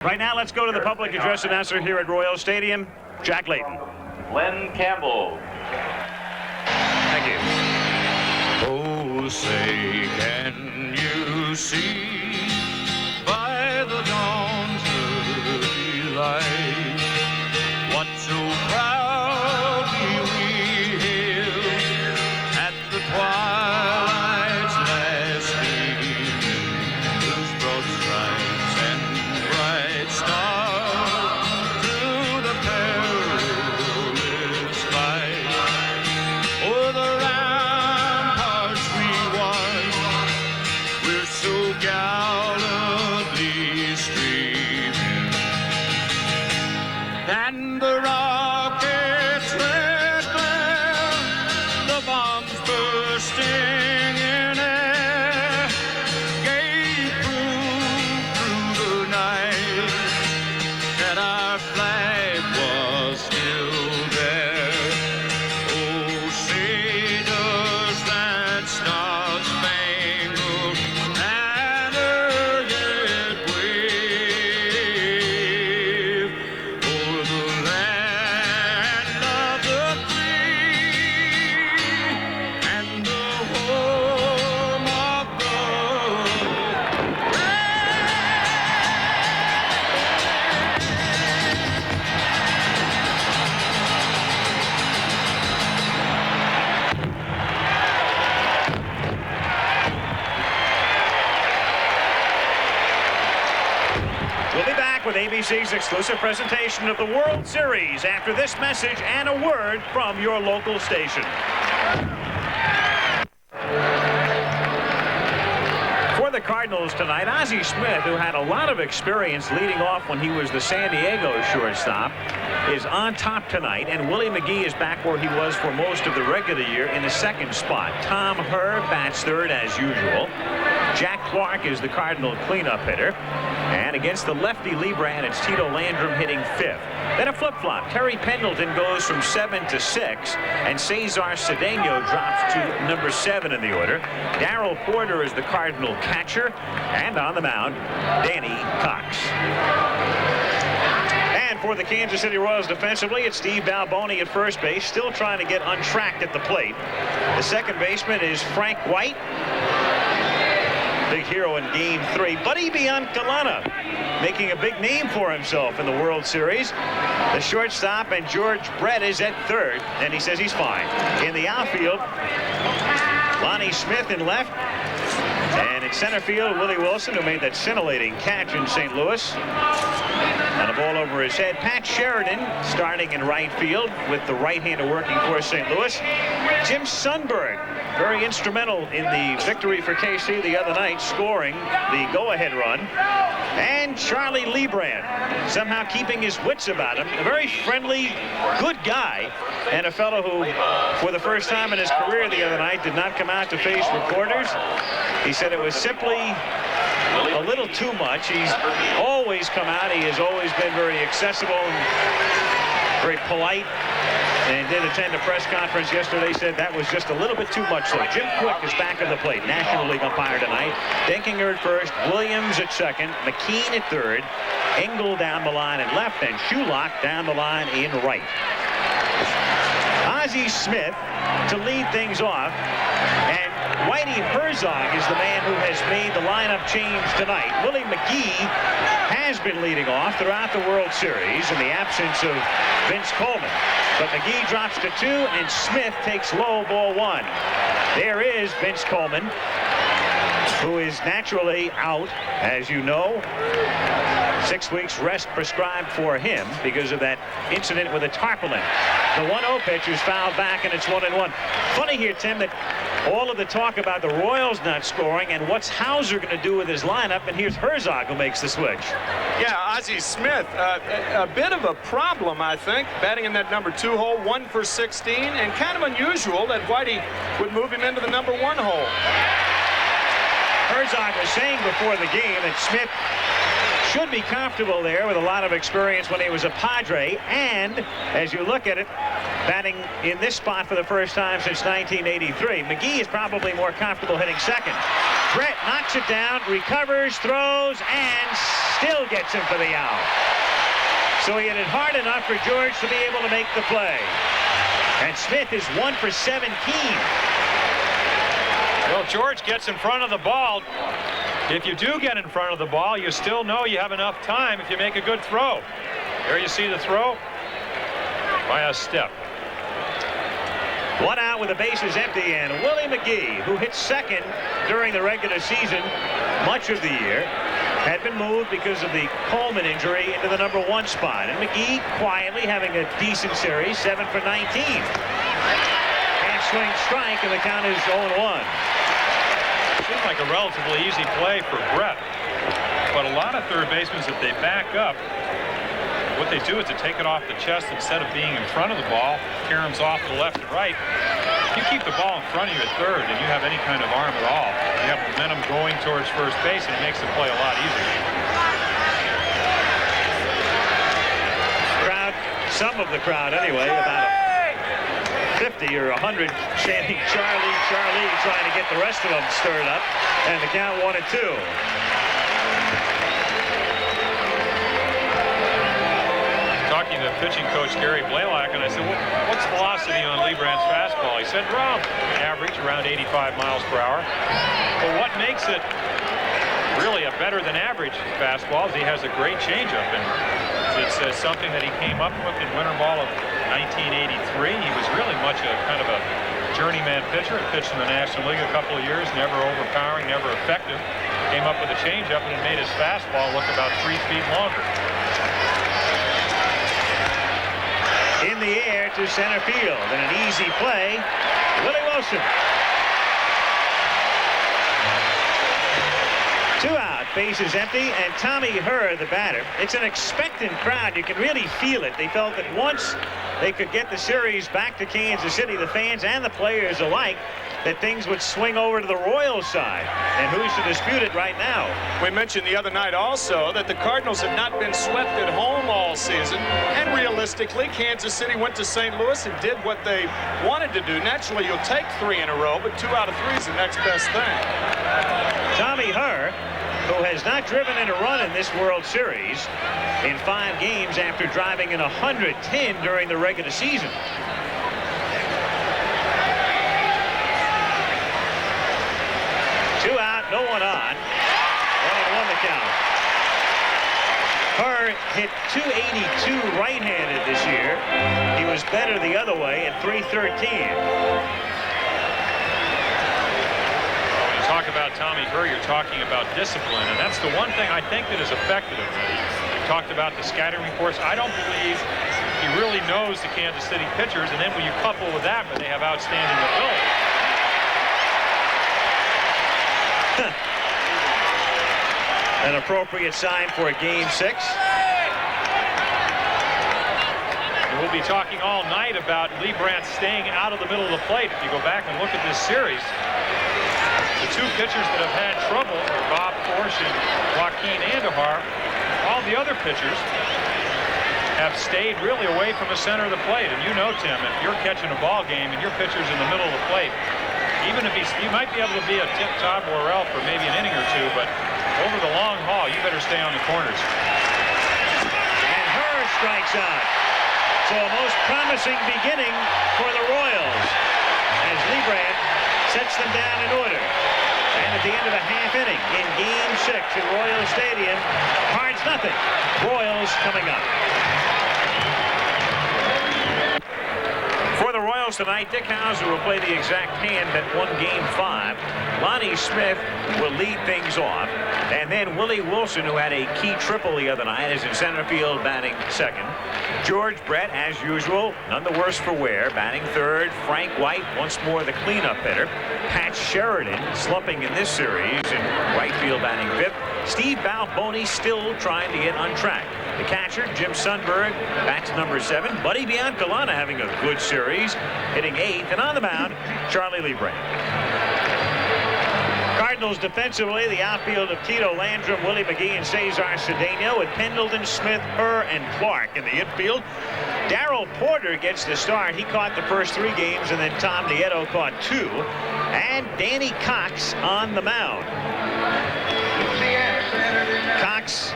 Right now, let's go to the public address announcer here at Royal Stadium, Jack Layton. Glenn Campbell. Thank you. Oh, say, can you see by the dawn's early light what so proudly we hailed at the twilight's last gleaming, whose broad stripes and bright stars through the perilous fight o'er the ramparts we watched, we're so gallantly streaming, and the rockets red glare, the bombs bursting in air, gave proof through the night that our flag was still there. Oh, say does that star-spangled banner yet wave o'er the land of the free and the home of the We'll be back with ABC's exclusive presentation of the World Series after this message and a word from your local station. For the Cardinals tonight, Ozzie Smith, who had a lot of experience leading off when he was the San Diego shortstop, is on top tonight, and Willie McGee is back where he was for most of the regular year in the second spot. Tom Herr bats third as usual. Jack Clark is the Cardinal cleanup hitter. And against the lefty Lebrand, it's Tito Landrum hitting fifth. Then a flip-flop. Terry Pendleton goes from 7 to 6, and Cesar Cedeno drops to number 7 in the order. Darrell Porter is the Cardinal catcher, and on the mound, Danny Cox. And for the Kansas City Royals defensively, it's Steve Balboni at first base, still trying to get untracked at the plate. The second baseman is Frank White, big hero in Game 3. Buddy Biancalana making a big name for himself in the World Series. The shortstop, and George Brett is at third, and he says he's fine. In the outfield, Lonnie Smith in left. And in center field, Willie Wilson, who made that scintillating catch in St. Louis. On a ball over his head, Pat Sheridan starting in right field with the right-hander working for St. Louis. Jim Sundberg, very instrumental in the victory for KC the other night, scoring the go-ahead run. And Charlie Lebrand, somehow keeping his wits about him. A very friendly, good guy, and a fellow who, for the first time in his career the other night, did not come out to face reporters. He said it was simply a little too much. He's always come out. He has always been very accessible and very polite, and did attend a press conference yesterday. Said that was just a little bit too much. So Jim Quick is back at the plate, National League umpire tonight. Denkinger at first, Williams at second, McKean at third, Engel down the line at left, and Shulock down the line in right. Ozzie Smith to lead things off, and Whitey Herzog is the man who has made the lineup change tonight. Willie McGee has been leading off throughout the World Series in the absence of Vince Coleman. But McGee drops to 2, and Smith takes low, ball 1. There is Vince Coleman, who is naturally out, as you know. 6 weeks rest prescribed for him because of that incident with a tarpaulin. The 1-0 pitch is fouled back, and it's 1-1. Funny here, Tim, that all of the talk about the Royals not scoring and what's Hauser going to do with his lineup, and here's Herzog who makes the switch. Yeah, Ozzie Smith, a bit of a problem, I think, batting in that number 2 hole, 1 for 16, and kind of unusual that Whitey would move him into the number 1 hole. Herzog was saying before the game that Smith should be comfortable there with a lot of experience when he was a Padre, and as you look at it, batting in this spot for the first time since 1983, McGee is probably more comfortable hitting second. Brett knocks it down, recovers, throws, and still gets him for the out. So he hit it hard enough for George to be able to make the play. And Smith is 1 for 17. Well, George gets in front of the ball. If you do get in front of the ball, you still know you have enough time if you make a good throw. There you see the throw by a step. One out with the bases empty, and Willie McGee, who hit second during the regular season much of the year, had been moved because of the Coleman injury into the number 1 spot. And McGee quietly having a decent series, 7 for 19. Hand swing strike, and the count is 0-1. Seems like a relatively easy play for Brett. But a lot of third basemen, if they back up, what they do is to take it off the chest instead of being in front of the ball. Karam's off to left and right. If you keep the ball in front of you at third and you have any kind of arm at all, you have momentum going towards first base, and it makes the play a lot easier. Crowd, some of the crowd anyway, about 50 or 100 chanting Charlie, Charlie, trying to get the rest of them stirred up. And the count 1-2. Talking to pitching coach Gary Blaylock, and I said, what's velocity on Liebrandt's fastball? He said, around average, around 85 miles per hour. But what makes it really a better than average fastball is he has a great changeup, and it's something that he came up with in winter ball of 1983. He was really much a kind of a journeyman pitcher. He pitched in the National League a couple of years, never overpowering, never effective. Came up with a changeup, and it made his fastball look about 3 feet longer. In the air to center field, and an easy play, Willie Wilson. 2 out, bases empty, and Tommy Herr, the batter. It's an expectant crowd. You can really feel it. They felt that once they could get the series back to Kansas City, the fans and the players alike, that things would swing over to the Royals side. And who's to dispute it right now? We mentioned the other night also that the Cardinals have not been swept at home all season. And realistically, Kansas City went to St. Louis and did what they wanted to do. Naturally, you'll take 3 in a row, but 2 out of 3 is the next best thing. Tommy Herr, who has not driven in a run in this World Series in 5 games after driving in 110 during the regular season. No one on. 1-1 the count. Herr hit .282 right-handed this year. He was better the other way at .313. When you talk about Tommy Herr, you're talking about discipline, and that's the one thing I think that has affected him. You talked about the scouting reports. I don't believe he really knows the Kansas City pitchers, and then when you couple with that, but they have outstanding ability. An appropriate sign for Game 6. We'll be talking all night about Liebrandt staying out of the middle of the plate. If you go back and look at this series, the 2 pitchers that have had trouble are Bob Forsch and Joaquin Andujar. All the other pitchers have stayed really away from the center of the plate. And you know, Tim, if you're catching a ball game and your pitcher's in the middle of the plate, even if he might be able to be a tip-top Worrell for maybe an inning or 2, but over the long haul, you better stay on the corners. And Herr strikes out. So a most promising beginning for the Royals as Liebrandt sets them down in order. And at the end of a half inning in Game 6 at Royal Stadium, Cards nothing. Royals coming up. For the Royals tonight, Dick Hauser will play the exact hand that won Game 5. Lonnie Smith will lead things off. And then Willie Wilson, who had a key triple the other night, is in center field batting second. George Brett, as usual, none the worse for wear, batting third. Frank White, once more the cleanup hitter. Pat Sheridan, slumping in this series, in right field batting fifth. Steve Balboni still trying to get on track. The catcher, Jim Sundberg, bats number 7. Buddy Biancalana having a good series, hitting 8th. And on the mound, Charlie Liebrandt. Cardinals defensively, the outfield of Tito Landrum, Willie McGee, and Cesar Cedeno, with Pendleton, Smith, Herr, and Clark in the infield. Darrell Porter gets the start. He caught the first 3 games, and then Tom Nieto caught 2. And Danny Cox on the mound. Sox,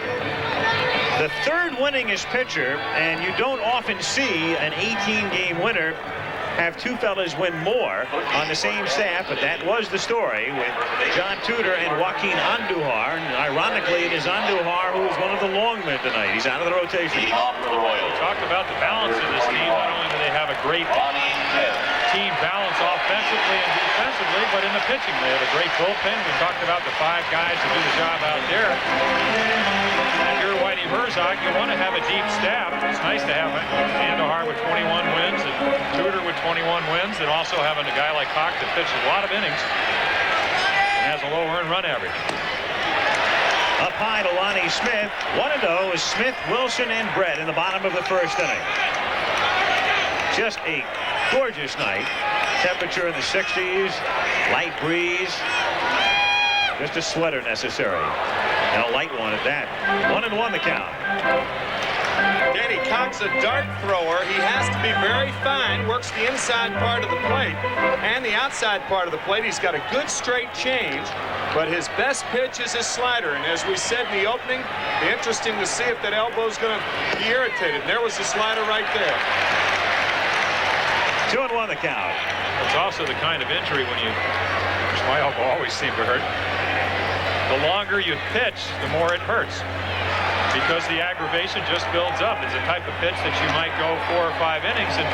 the third winningest pitcher, and you don't often see an 18-game winner have two fellas win more on the same staff, but that was the story with John Tudor and Joaquin Andujar. And ironically, it is Andujar who is one of the long men tonight. He's out of the rotation. Talk about the balance of this team. Not only do they have a great team balance offensively and defensively, but in the pitching, they have a great bullpen. We talked about the 5 guys who do the job out there. If you're Whitey Herzog, you want to have a deep staff. It's nice to have Andujar with 21 wins and Tudor with 21 wins, and also having a guy like Cox that pitches a lot of innings and has a low earned run average. Up high to Lonnie Smith. 1-0 is Smith, Wilson, and Brett in the bottom of the first inning. Just a gorgeous night. Temperature in the 60s, light breeze. Just a sweater necessary. And a light one at that. 1-1 the count. Danny Cox, a dart thrower. He has to be very fine. Works the inside part of the plate and the outside part of the plate. He's got a good straight change, but his best pitch is his slider. And as we said in the opening, be interesting to see if that elbow's going to be irritated. And there was the slider right there. 2-1 the count. It's also the kind of injury when which my elbow always seemed to hurt. The longer you pitch, the more it hurts, because the aggravation just builds up. It's a type of pitch that you might go 4 or 5 innings. And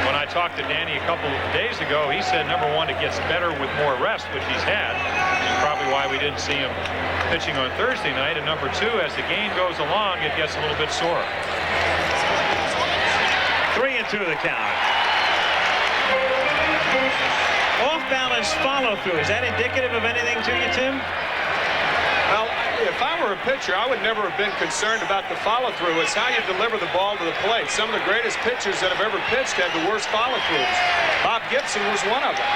when I talked to Danny a couple of days ago, he said, number one, it gets better with more rest, which he's had, which is probably why we didn't see him pitching on Thursday night. And number two, as the game goes along, it gets a little bit sore. 3-2 the count. Off-balance follow-through. Is that indicative of anything to you, Tim? Well, if I were a pitcher, I would never have been concerned about the follow-through. It's how you deliver the ball to the plate. Some of the greatest pitchers that have ever pitched had the worst follow-throughs. Bob Gibson was one of them.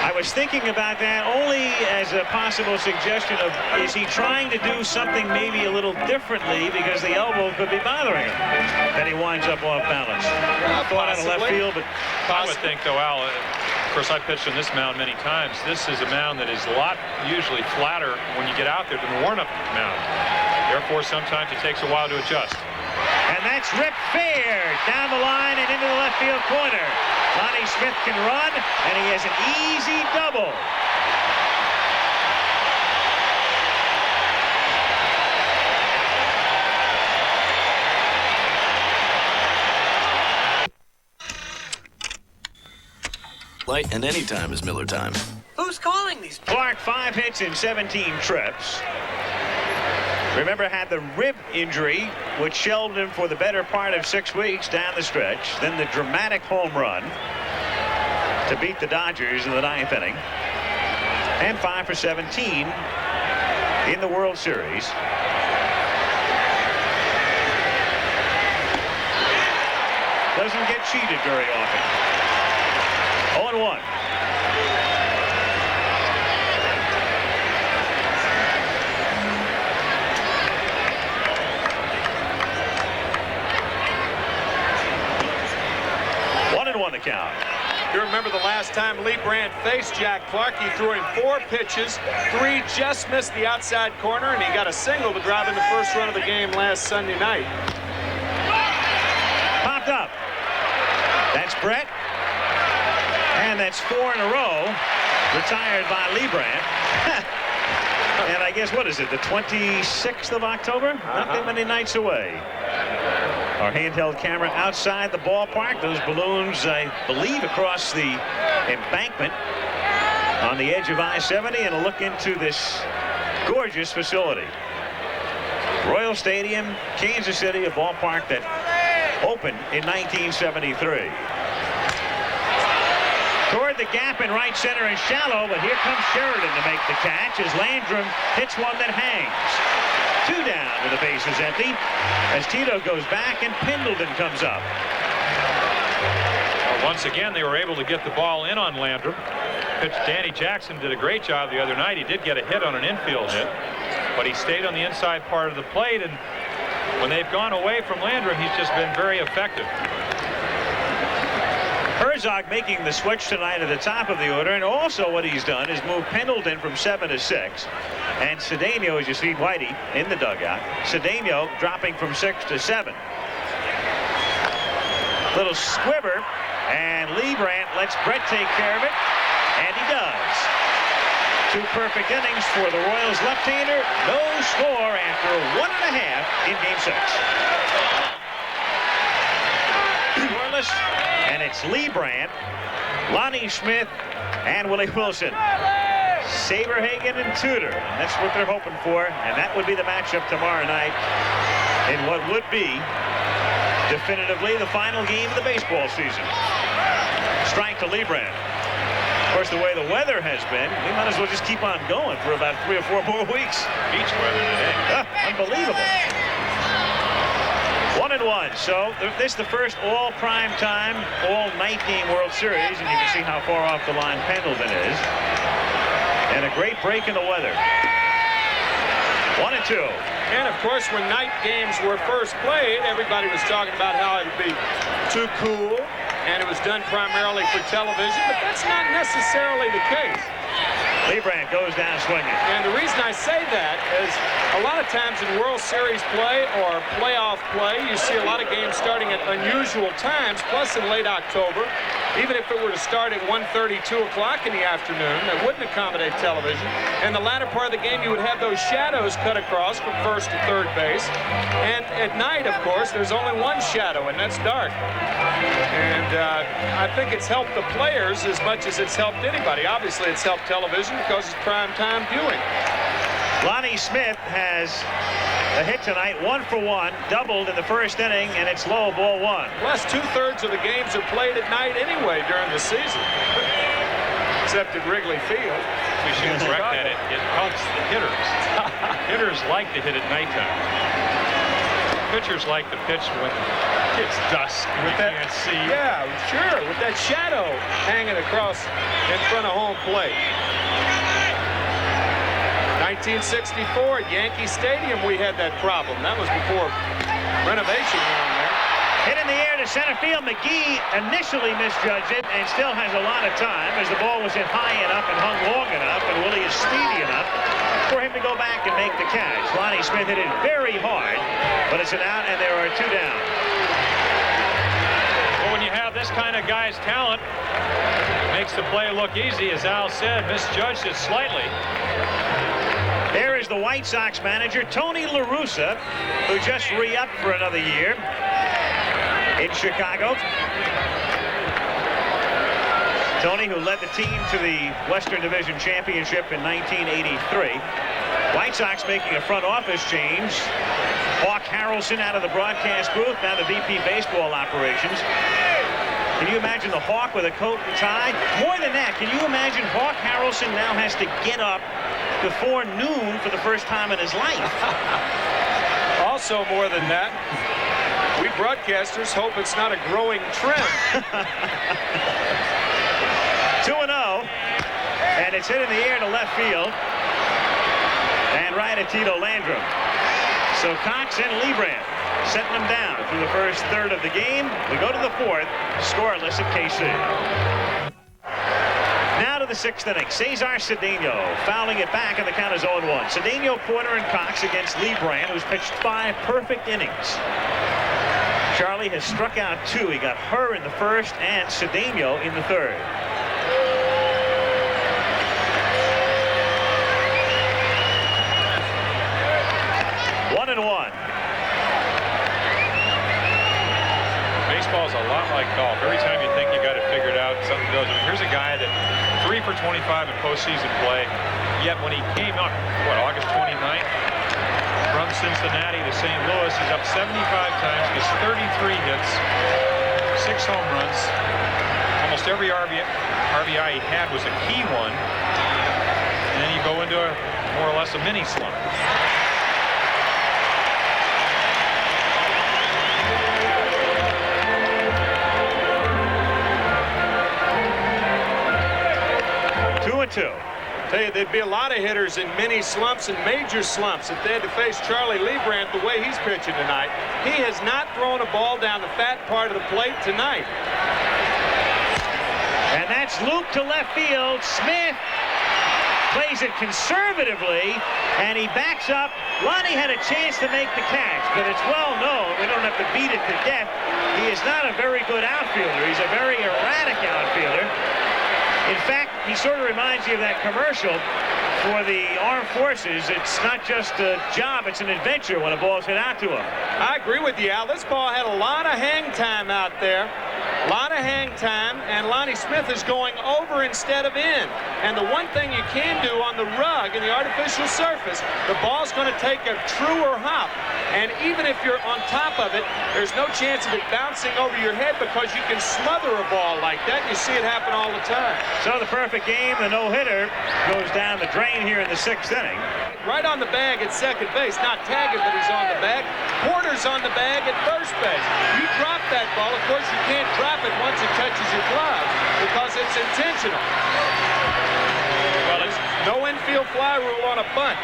I was thinking about that only as a possible suggestion of, is he trying to do something maybe a little differently because the elbow could be bothering him? Then he winds up off balance. Thought out of left field, but I would think, though, Al, of course, I pitched on this mound many times. This is a mound that is a lot usually flatter when you get out there than the warm-up mound. Therefore, sometimes it takes a while to adjust. And that's ripped fair down the line and into the left field corner. Lonnie Smith can run, and he has an easy double. Light and any time is Miller time. Who's calling these? Clark, 5 hits in 17 trips. Remember, had the rib injury, which shelved him for the better part of 6 weeks down the stretch. Then the dramatic home run to beat the Dodgers in the 9th inning. And 5 for 17 in the World Series. Doesn't get cheated very often. 0-1. The count. You remember the last time Lee Brandt faced Jack Clark, he threw him 4 pitches, 3 just missed the outside corner, and he got a single to drive in the first run of the game last Sunday night. Popped up. That's Brett. And that's 4 in a row. Retired by Lee Brandt. And I guess, what is it, the 26th of October? Not that many nights away. Our handheld camera outside the ballpark. Those balloons, I believe, across the embankment on the edge of I-70, and a look into this gorgeous facility. Royal Stadium, Kansas City, a ballpark that opened in 1973. Toward the gap in right center and shallow, but here comes Sheridan to make the catch as Landrum hits one that hangs. 2 down with the bases empty as Tito goes back and Pendleton comes up. Well, once again, they were able to get the ball in on Landrum. Pitch Danny Jackson did a great job the other night. He did get a hit on an infield hit, but he stayed on the inside part of the plate, and when they've gone away from Landrum, he's just been very effective. Herzog making the switch tonight at the top of the order, and also what he's done is move Pendleton from 7 to 6. And Cedeno, as you see Whitey in the dugout. Cedeno dropping from 6 to 7. Little squibber, and Leibrandt lets Brett take care of it, and he does. 2 perfect innings for the Royals left-hander. No score after 1.5 in Game 6. Scoreless, and it's Leibrandt, Lonnie Smith, and Willie Wilson. Saberhagen and Tudor. That's what they're hoping for, and that would be the matchup tomorrow night in what would be definitively the final game of the baseball season. Strike to Leibrandt. Of course, the way the weather has been, we might as well just keep on going for about 3 or 4 more weeks. Beach weather today. Unbelievable. 1-1. So this is the first all prime time, all night game World Series, and you can see how far off the line Pendleton is. And a great break in the weather. 1-2. And of course, when night games were first played, everybody was talking about how it'd be too cool, and it was done primarily for television, but that's not necessarily the case. Leibrandt goes down swinging. And the reason I say that is a lot of times in World Series play or playoff play, you see a lot of games starting at unusual times, plus in late October. Even if it were to start at 1:30, 2 o'clock in the afternoon, that wouldn't accommodate television. And the latter part of the game, you would have those shadows cut across from first to third base. And at night, of course, there's only one shadow, and that's dark. And I think it's helped the players as much as it's helped anybody. Obviously, it's helped television because it's prime time viewing. Lonnie Smith has a hit tonight, 1 for 1, doubled in the first inning, and it's low, ball 1. Plus, 2/3 of the games are played at night anyway during the season, except at Wrigley Field. We should correct that. It helps the hitters. Hitters like to hit at nighttime. Pitchers like to pitch when it's dusk and you can't see. Yeah, sure, with that shadow hanging across in front of home plate. 1964 at Yankee Stadium, we had that problem. That was before renovation went on there. Hit in the air to center field. McGee initially misjudged it and still has a lot of time as the ball was hit high enough and hung long enough, and Willie is speedy enough for him to go back and make the catch. Lonnie Smith hit it very hard, but it's an out, and there are 2 down. Well, when you have this kind of guy's talent, it makes the play look easy. As Al said, misjudged it slightly. There is the White Sox manager, Tony La Russa, who just re-upped for another year in Chicago. Tony, who led the team to the Western Division Championship in 1983. White Sox making a front office change. Hawk Harrelson out of the broadcast booth, now the VP baseball operations. Can you imagine the Hawk with a coat and tie? More than that, can you imagine Hawk Harrelson now has to get up before noon for the first time in his life? Also, more than that, we broadcasters hope it's not a growing trend. 2-0, and it's hit in the air to left field, and right at Tito Landrum. So Cox and Leibrandt setting them down through the first third of the game. We go to the fourth, scoreless at KC. Now to the 6th inning. Cesar Cedeno fouling it back, and the count is 0-1. Cedeno, Porter, and Cox against Leibrandt, who's pitched 5 perfect innings. Charlie has struck out 2. He got her in the first and Cedeno in the third. Baseball's a lot like golf. Every time you think you got it figured out, something goes. I mean, here's a guy that 3 for 25 in postseason play. Yet when he came up, August 29th, from Cincinnati to St. Louis, he's up 75 times, gets 33 hits, 6 home runs. Almost every RBI he had was a key one. And then you go into more or less a mini slump. Tell you, there'd be a lot of hitters in mini slumps and major slumps if they had to face Charlie Leibrandt the way he's pitching tonight. He has not thrown a ball down the fat part of the plate tonight. And that's looped to left field. Smith plays it conservatively, and he backs up. Lonnie had a chance to make the catch, but it's well known, we don't have to beat it to death, he is not a very good outfielder. He's a very erratic outfielder. In fact, he sort of reminds you of that commercial for the armed forces. It's not just a job, it's an adventure when a ball's hit out to him. I agree with you, Al. This ball had a lot of hang time out there. A lot of hang time, and Lonnie Smith is going over instead of in. And the one thing you can do on the rug and the artificial surface, the ball's going to take a truer hop. And even if you're on top of it, there's no chance of it bouncing over your head because you can smother a ball like that. You see it happen all the time. So the perfect game, the no-hitter, goes down the drain here in the 6th inning. Right on the bag at second base. Not tagging, but he's on the bag. Porter's on the bag at first base. You drop that ball. Of course, you can't drop it once it touches your glove because it's intentional. Well, it's no infield fly rule on a bunt.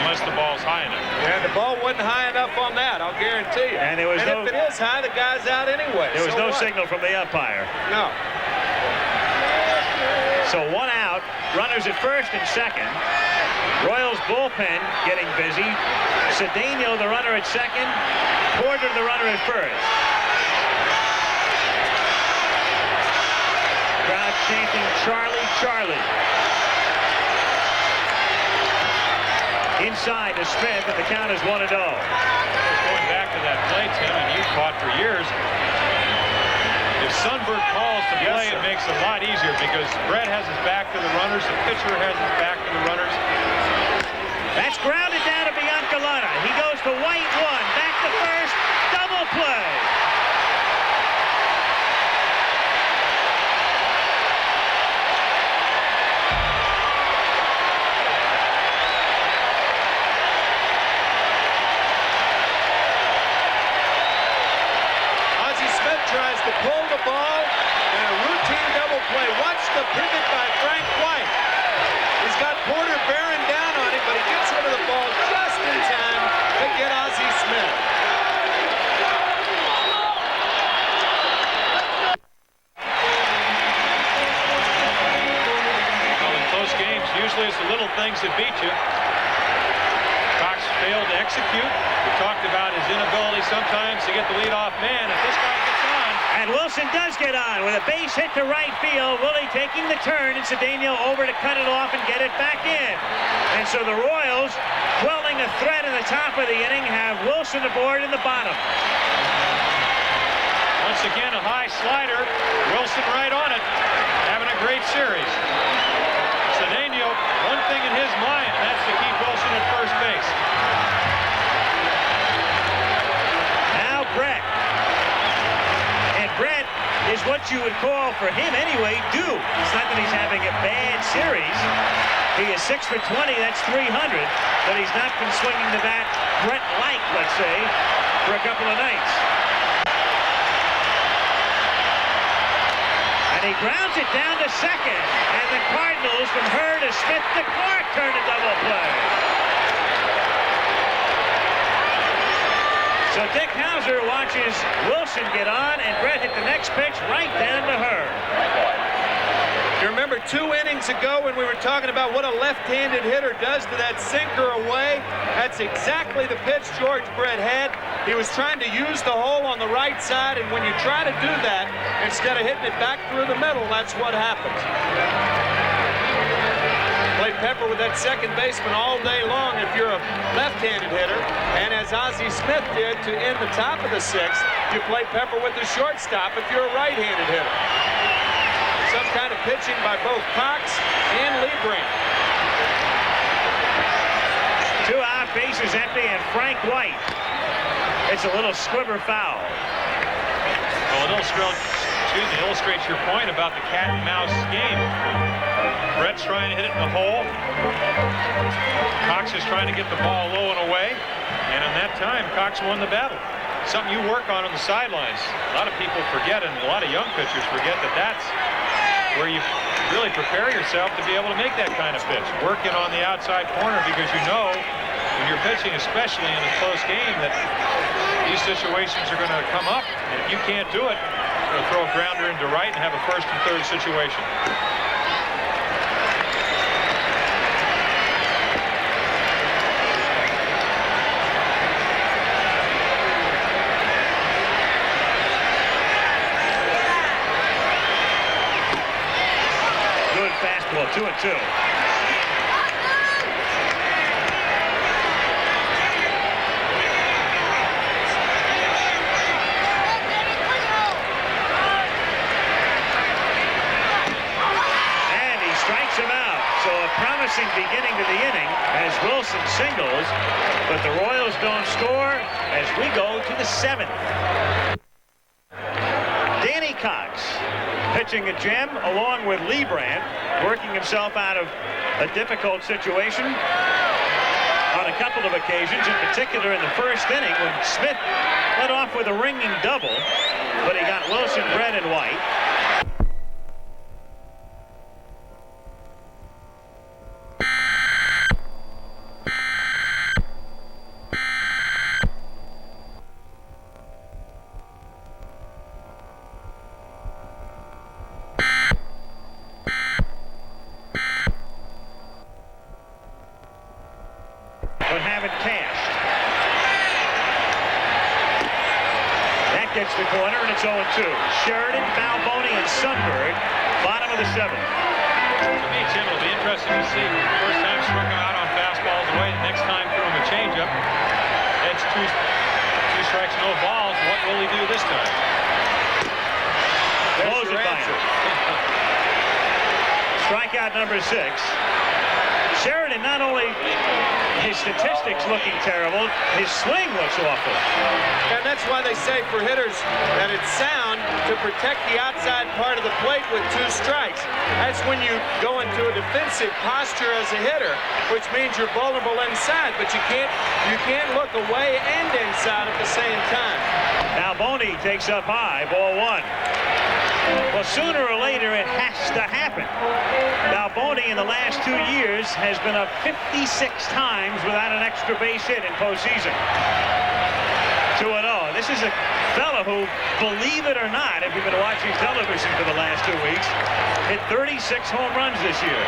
unless the ball's high enough. And the ball wasn't high enough on that, I'll guarantee you. And if it is high, the guy's out anyway. There was no signal from the umpire. No. So 1 out, runners at first and second. Royals bullpen getting busy. Cedeno, the runner at second. Porter, the runner at first. Crowd chanting, Charlie, Charlie. Inside to Smith, and the count is 1-0. Going back to that play, Tim, and you've fought for years. If Sundberg calls to play, it makes it a lot easier because Brett has his back to the runners, the pitcher has his back to the runners. That's grounded down to Biancalana. He goes to White, one, back to first, double play. Tries to pull the ball in a routine double play. Watch the pivot by Frank White. He's got Porter bearing down on him, but he gets rid of the ball just in time to get Ozzie Smith. Well, in close games, usually it's the little things that beat you. Cox failed to execute. We talked about his inability sometimes to get the leadoff man. If this guy gets on. And Wilson does get on with a base hit to right field. Willie taking the turn, and Cedeno over to cut it off and get it back in. And so the Royals, quelling a threat in the top of the inning, have Wilson aboard in the bottom. Once again, a high slider. Wilson right on it. Having a great series. Cedeno, one thing in his mind, and that's to keep Wilson at first base. Now Brett. And Brett is what you would call, for him anyway, due. It's not that he's having a bad series. He is 6 for 20, that's 300. But he's not been swinging the bat Brett-like, let's say, for a couple of nights. And he grounds it down to second. And the Cardinals, from Hurd to Smith to Clark, turn a double play. So Dick Hauser watches Wilson get on, and Brett hit the next pitch right down to Hurd. You remember 2 innings ago when we were talking about what a left-handed hitter does to that sinker away? That's exactly the pitch George Brett had. He was trying to use the hole on the right side, and when you try to do that, instead of hitting it back through the middle, that's what happens. Played Pepper with that second baseman all day long if you're a left-handed hitter, and as Ozzie Smith did to end the top of the 6th, you play Pepper with the shortstop if you're a right-handed hitter. Some kind of pitching by both Cox and Liebrand. 2 out, bases empty, and Frank White. It's a little squibber foul. Well, it illustrates your point about the cat and mouse game. Brett's trying to hit it in the hole. Cox is trying to get the ball low and away. And in that time, Cox won the battle. Something you work on the sidelines. A lot of people forget, and a lot of young pitchers forget, that that's where you really prepare yourself to be able to make that kind of pitch. Working on the outside corner, because you know when you're pitching, especially in a close game, that these situations are going to come up. And if you can't do it, you're going to throw a grounder into right and have a first and third situation. 2-2. Strikes him out. So a promising beginning to the inning as Wilson singles, but the Royals don't score as we go to the 7th. Danny Cox pitching a gem along with Lee Brandt, working himself out of a difficult situation on a couple of occasions, in particular in the first inning when Smith led off with a ringing double, but he got Wilson, Brett, and White. But haven't cashed. That gets the corner, and it's 0-2. Sheridan, Balboni, and Sundberg, bottom of the 7th. To me, Jim, it'll be interesting to see. First time struck him out on fastballs away. The next time threw him a changeup. It's two strikes, no balls. What will he do this time? Close it by him. Strikeout number 6. Sheridan, not only his statistics looking terrible, his swing looks awful. And that's why they say for hitters that it's sound to protect the outside part of the plate with 2 strikes. That's when you go into a defensive posture as a hitter, which means you're vulnerable inside, but you can't look away and inside at the same time. Now Boney takes up high, ball 1. Well, sooner or later it has to happen. Now Boney in the last 2 years has been up 56 times without an extra base hit in postseason. 2-0. This is a fellow who, believe it or not, if you've been watching television for the last 2 weeks, hit 36 home runs this year.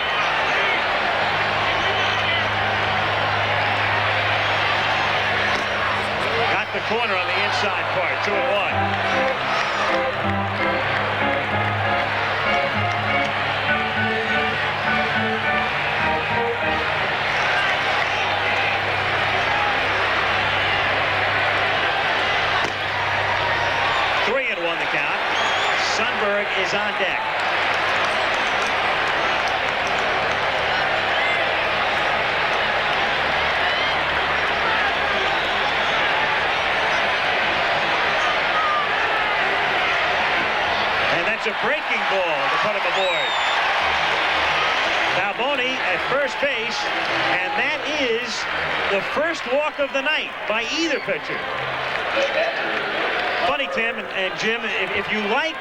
Got the corner on the inside part, 2-1. Sundberg is on deck. And that's a breaking ball to put him aboard. Balboni at first base, and that is the first walk of the night by either pitcher. Funny, Tim and Jim, if you like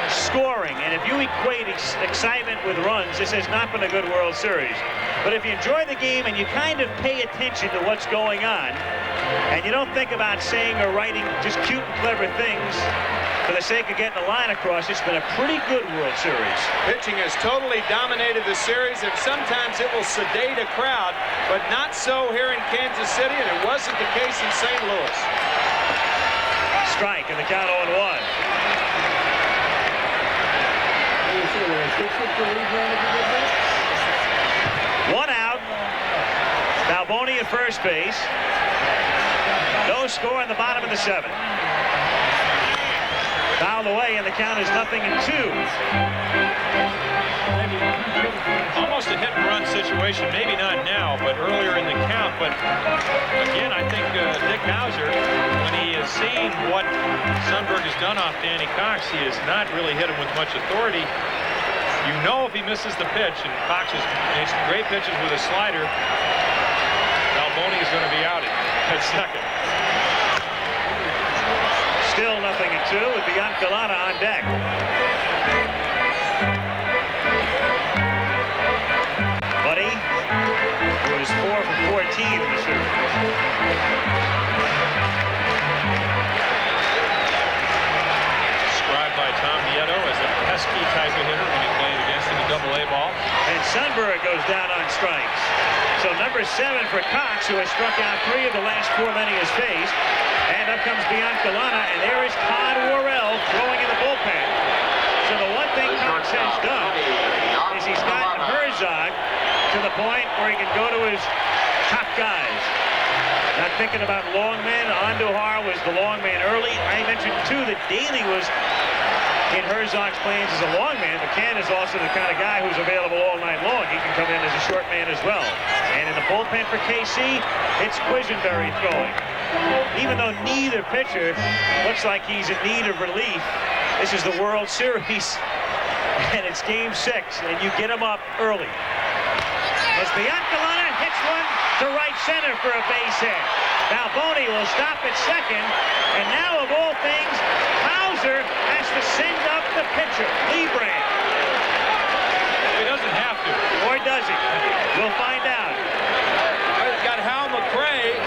scoring, and if you equate excitement with runs, this has not been a good World Series. But if you enjoy the game and you kind of pay attention to what's going on, and you don't think about saying or writing just cute and clever things for the sake of getting a line across, it's been a pretty good World Series. Pitching has totally dominated the series, and sometimes it will sedate a crowd, but not so here in Kansas City, and it wasn't the case in St. Louis. Strike, and the count 0-1. 1 out. Balboni at first base. No score in the bottom of the 7th. Fouled away, and the count is 0-2. Almost a hit-and-run situation. Maybe not now, but earlier in the count. But again, I think Dick Hauser, when he has seen what Sundberg has done off Danny Cox, he has not really hit him with much authority. You know if he misses the pitch, and Cox has made some great pitches with a slider, Balboni is going to be out at second. Still 0-2 with Biancalana on deck. Buddy, who is 4 for 14 in the series. Described by Tom Nieto as a pesky type of hitter when he played against him in Double-A ball. And Sundberg goes down on strikes. So number 7 for Cox, who has struck out 3 of the last 4 men he has faced. And up comes Biancalana, and there is Todd Worrell throwing in the bullpen. So the one thing Cox has done is he's gotten Herzog point where he can go to his top guys. Not thinking about long men. Andujar was the long man early. I mentioned, too, that Daly was in Herzog's plans as a long man. McCann is also the kind of guy who's available all night long. He can come in as a short man as well. And in the bullpen for KC, it's Quisenberry throwing. Even though neither pitcher looks like he's in need of relief, this is the World Series, and it's Game 6, and you get him up early. As Biancalana hits one to right center for a base hit. Balboni will stop at second, and now of all things, Hauser has to send up the pitcher, Lebrand. He doesn't have to. Or does he? We'll find out. We've got Hal McRae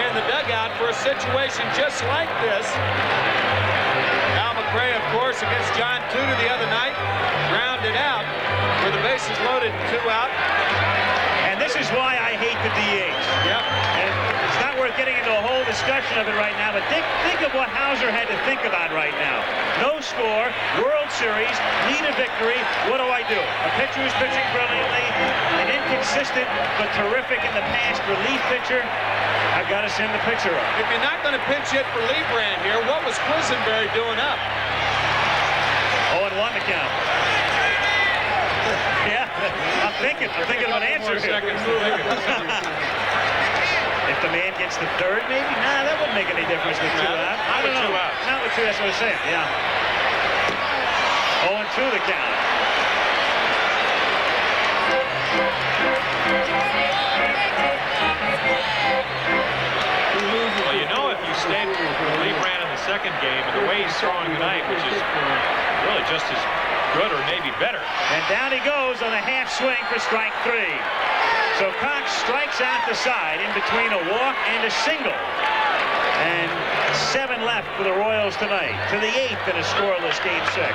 in the dugout for a situation just like this. Hal McRae, of course, against John Tudor the other night, grounded out with the bases loaded and 2 out. And this is why I hate the DH. Yep. And it's not worth getting into a whole discussion of it right now, but think of what Hauser had to think about right now. No score, World Series, need a victory. What do I do? A pitcher who's pitching brilliantly, an inconsistent but terrific in the past relief pitcher. I've got to send the pitcher up. If you're not going to pinch hit for Lebrand here, what was Quisenberry doing up? 0-1 to count. Yeah, I'm thinking of an answer here. If the man gets the third, maybe? Nah, that wouldn't make any difference with 2 out. I don't know. Not with 2, that's what I was saying, yeah. 0-2 the count. Well, you know, if you stayed with Lebrand in the second game, and the way he's throwing tonight, which is really just as good or maybe better. And down he goes on a half swing for strike 3. So Cox strikes out the side in between a walk and a single. And 7 left for the Royals tonight. To the 8th in a scoreless Game 6.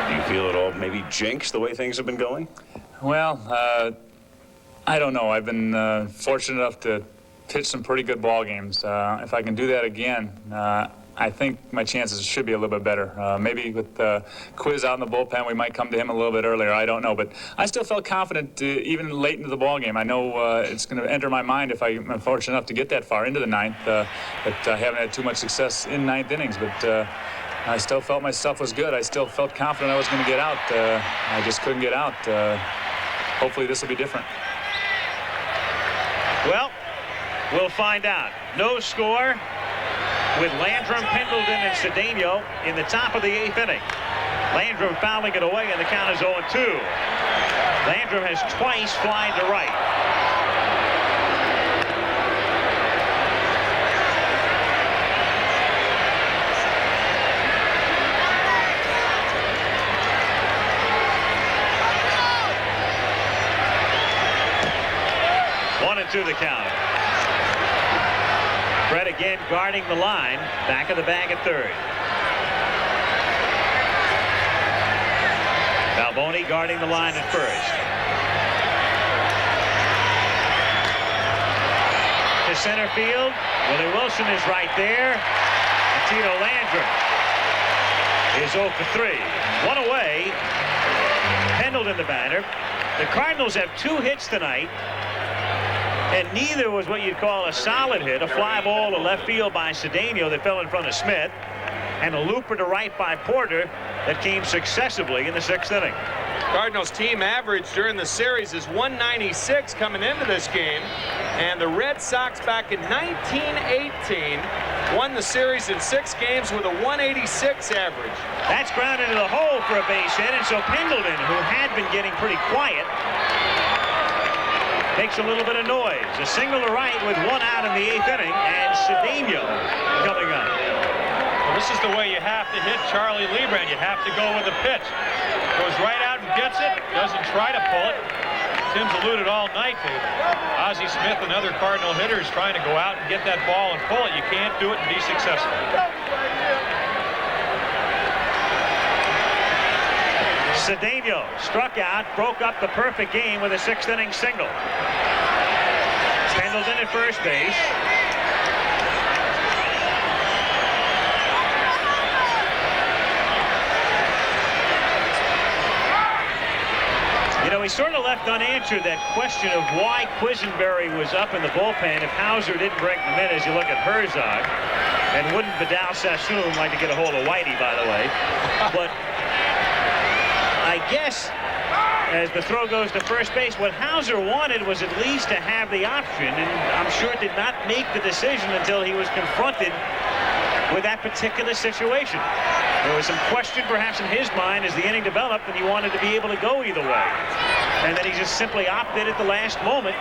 Do you feel at all maybe jinxed the way things have been going? Well, I don't know. I've been fortunate enough to pitch some pretty good ball games. If I can do that again, I think my chances should be a little bit better. Maybe with Quiz out in the bullpen, we might come to him a little bit earlier. I don't know, but I still felt confident even late into the ball game. I know it's going to enter my mind if I'm fortunate enough to get that far into the 9th, but I haven't had too much success in 9th innings. But I still felt my stuff was good. I still felt confident I was going to get out. I just couldn't get out. Hopefully this will be different. Well, we'll find out. No score with Landrum, Pendleton, and Cedeno in the top of the 8th inning. Landrum fouling it away, and the count is 0-2. Landrum has twice flied to right. To the count. Brett again guarding the line, back of the bag at third. Balboni guarding the line at first. To center field, Willie Wilson is right there. And Tito Landrum is 0 for 3. One away. Pendleton the batter. The Cardinals have 2 hits tonight. And neither was what you'd call a solid hit. A fly ball to left field by Cedeno that fell in front of Smith. And a looper to right by Porter that came successively in the 6th inning. Cardinals team average during the series is 196 coming into this game. And the Red Sox back in 1918 won the series in 6 games with a 186 average. That's grounded into the hole for a base hit. And so Pendleton, who had been getting pretty quiet, makes a little bit of noise. A single to right with 1 out in the 8th inning, and Cedeno coming up. Well, this is the way you have to hit Charlie Lebrand. You have to go with the pitch. Goes right out and gets it. Doesn't try to pull it. Tim's alluded all night to Ozzie Smith and other Cardinal hitters trying to go out and get that ball and pull it. You can't do it and be successful. Cedeno struck out, broke up the perfect game with a 6th inning single. Pendleton at first base. know, he sort of left unanswered that question of why Quisenberry was up in the bullpen if Hauser didn't bring him in, as you look at Herzog. And wouldn't Vidal Sassoon like to get a hold of Whitey, by the way. But I guess as the throw goes to first base, what Hauser wanted was at least to have the option, and I'm sure did not make the decision until he was confronted with that particular situation. There was some question perhaps in his mind as the inning developed, and he wanted to be able to go either way. And then he just simply opted at the last moment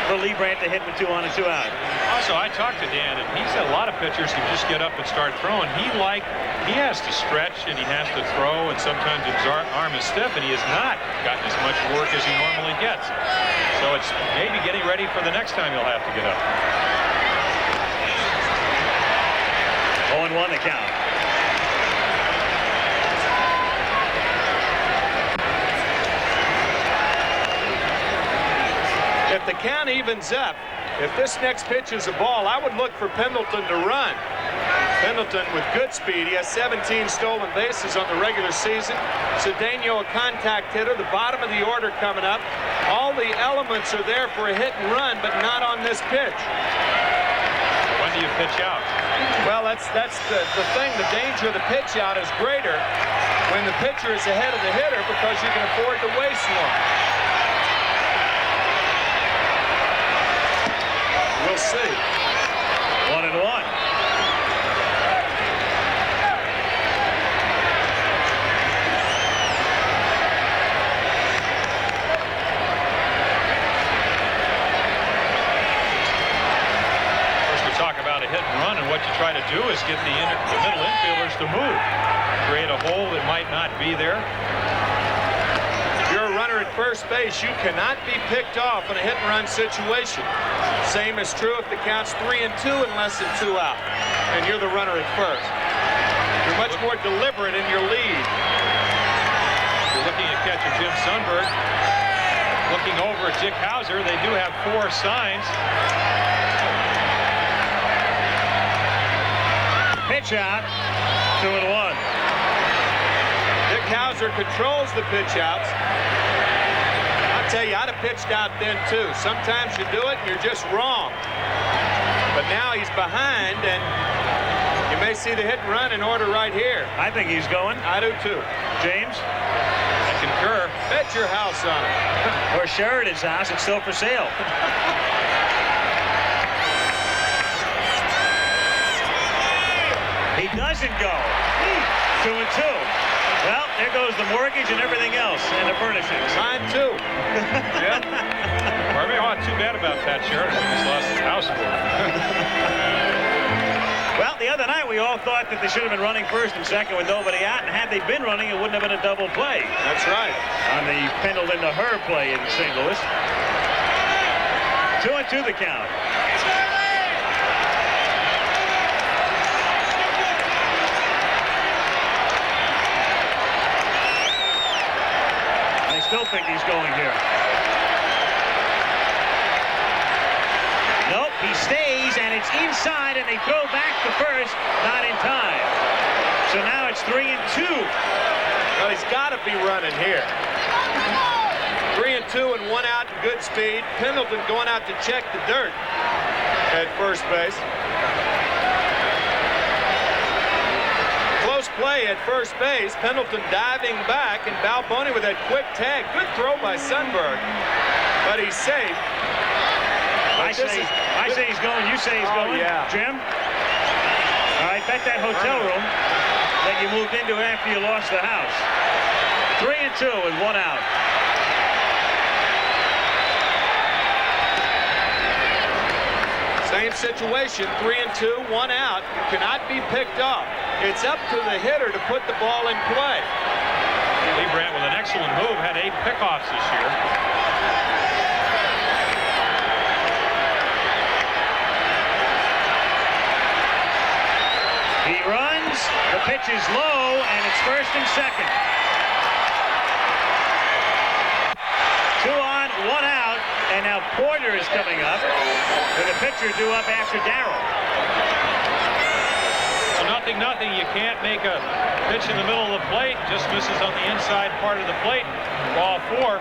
for Leibrandt to hit with 2 on and 2 out. Also, I talked to Dan, and he said a lot of pitchers can just get up and start throwing. He has to stretch, and he has to throw, and sometimes his arm is stiff, and he has not gotten as much work as he normally gets. So it's maybe getting ready for the next time he'll have to get up. 0-1 the count. If the count evens up, if this next pitch is a ball, I would look for Pendleton to run. Pendleton with good speed. He has 17 stolen bases on the regular season. Cedeno, a contact hitter, the bottom of the order coming up. All the elements are there for a hit and run, but not on this pitch. When do you pitch out? Well, that's the thing. The danger of the pitch out is greater when the pitcher is ahead of the hitter because you can afford to waste one. We'll see. 1-1. Hit and run, and what you try to do is get the middle infielders to move, create a hole that might not be there. If you're a runner at first base, you cannot be picked off in a hit and run situation. Same is true if the count's 3-2 and less than 2 out, and you're the runner at first. You're much more deliberate in your lead. You're looking at catcher Jim Sundberg, looking over at Dick Hauser. They do have 4 signs. Pitch out, 2-1. Dick Hauser controls the pitch outs. I'll tell you, I'd have pitched out then too. Sometimes you do it and you're just wrong. But now he's behind, and you may see the hit and run in order right here. I think he's going. I do too. James? I concur. Bet your house on it. Or Sheridan's house, it's still for sale. He doesn't go. 2-2. Well, there goes the mortgage and everything else, and the furnishings. Mine too. Yeah. Harvey, oh, too bad about Pat Sheridan. He just lost his house for him. Well, the other night we all thought that they should have been running first and second with nobody out, and had they been running, it wouldn't have been a double play. That's right. On the Pendleton to her play in St. Louis. 2-2 the count. Still think he's going here. Nope, he stays, and it's inside, and they throw back to first, not in time. So now it's 3-2. Well, he's got to be running here. 3-2 and 1 out and good speed. Pendleton going out to check the dirt at first base. Close play at first base. Pendleton diving back, and Balboni with that quick tag. Good throw by Sundberg, but he's safe. I say he's going. You say he's going. Yeah. Jim? All right, bet that hotel room that you moved into after you lost the house. 3-2 and 1 out. Same situation, 3-2, 1 out. Cannot be picked off. It's up to the hitter to put the ball in play. Leibrandt with an excellent move, had 8 pickoffs this year. He runs, the pitch is low, and it's first and second. 2 on, 1 out, and now Porter is coming up with a pitcher due up after Darrell. So 0-0. You can't make a pitch in the middle of the plate. Just misses on the inside part of the plate. Ball 4.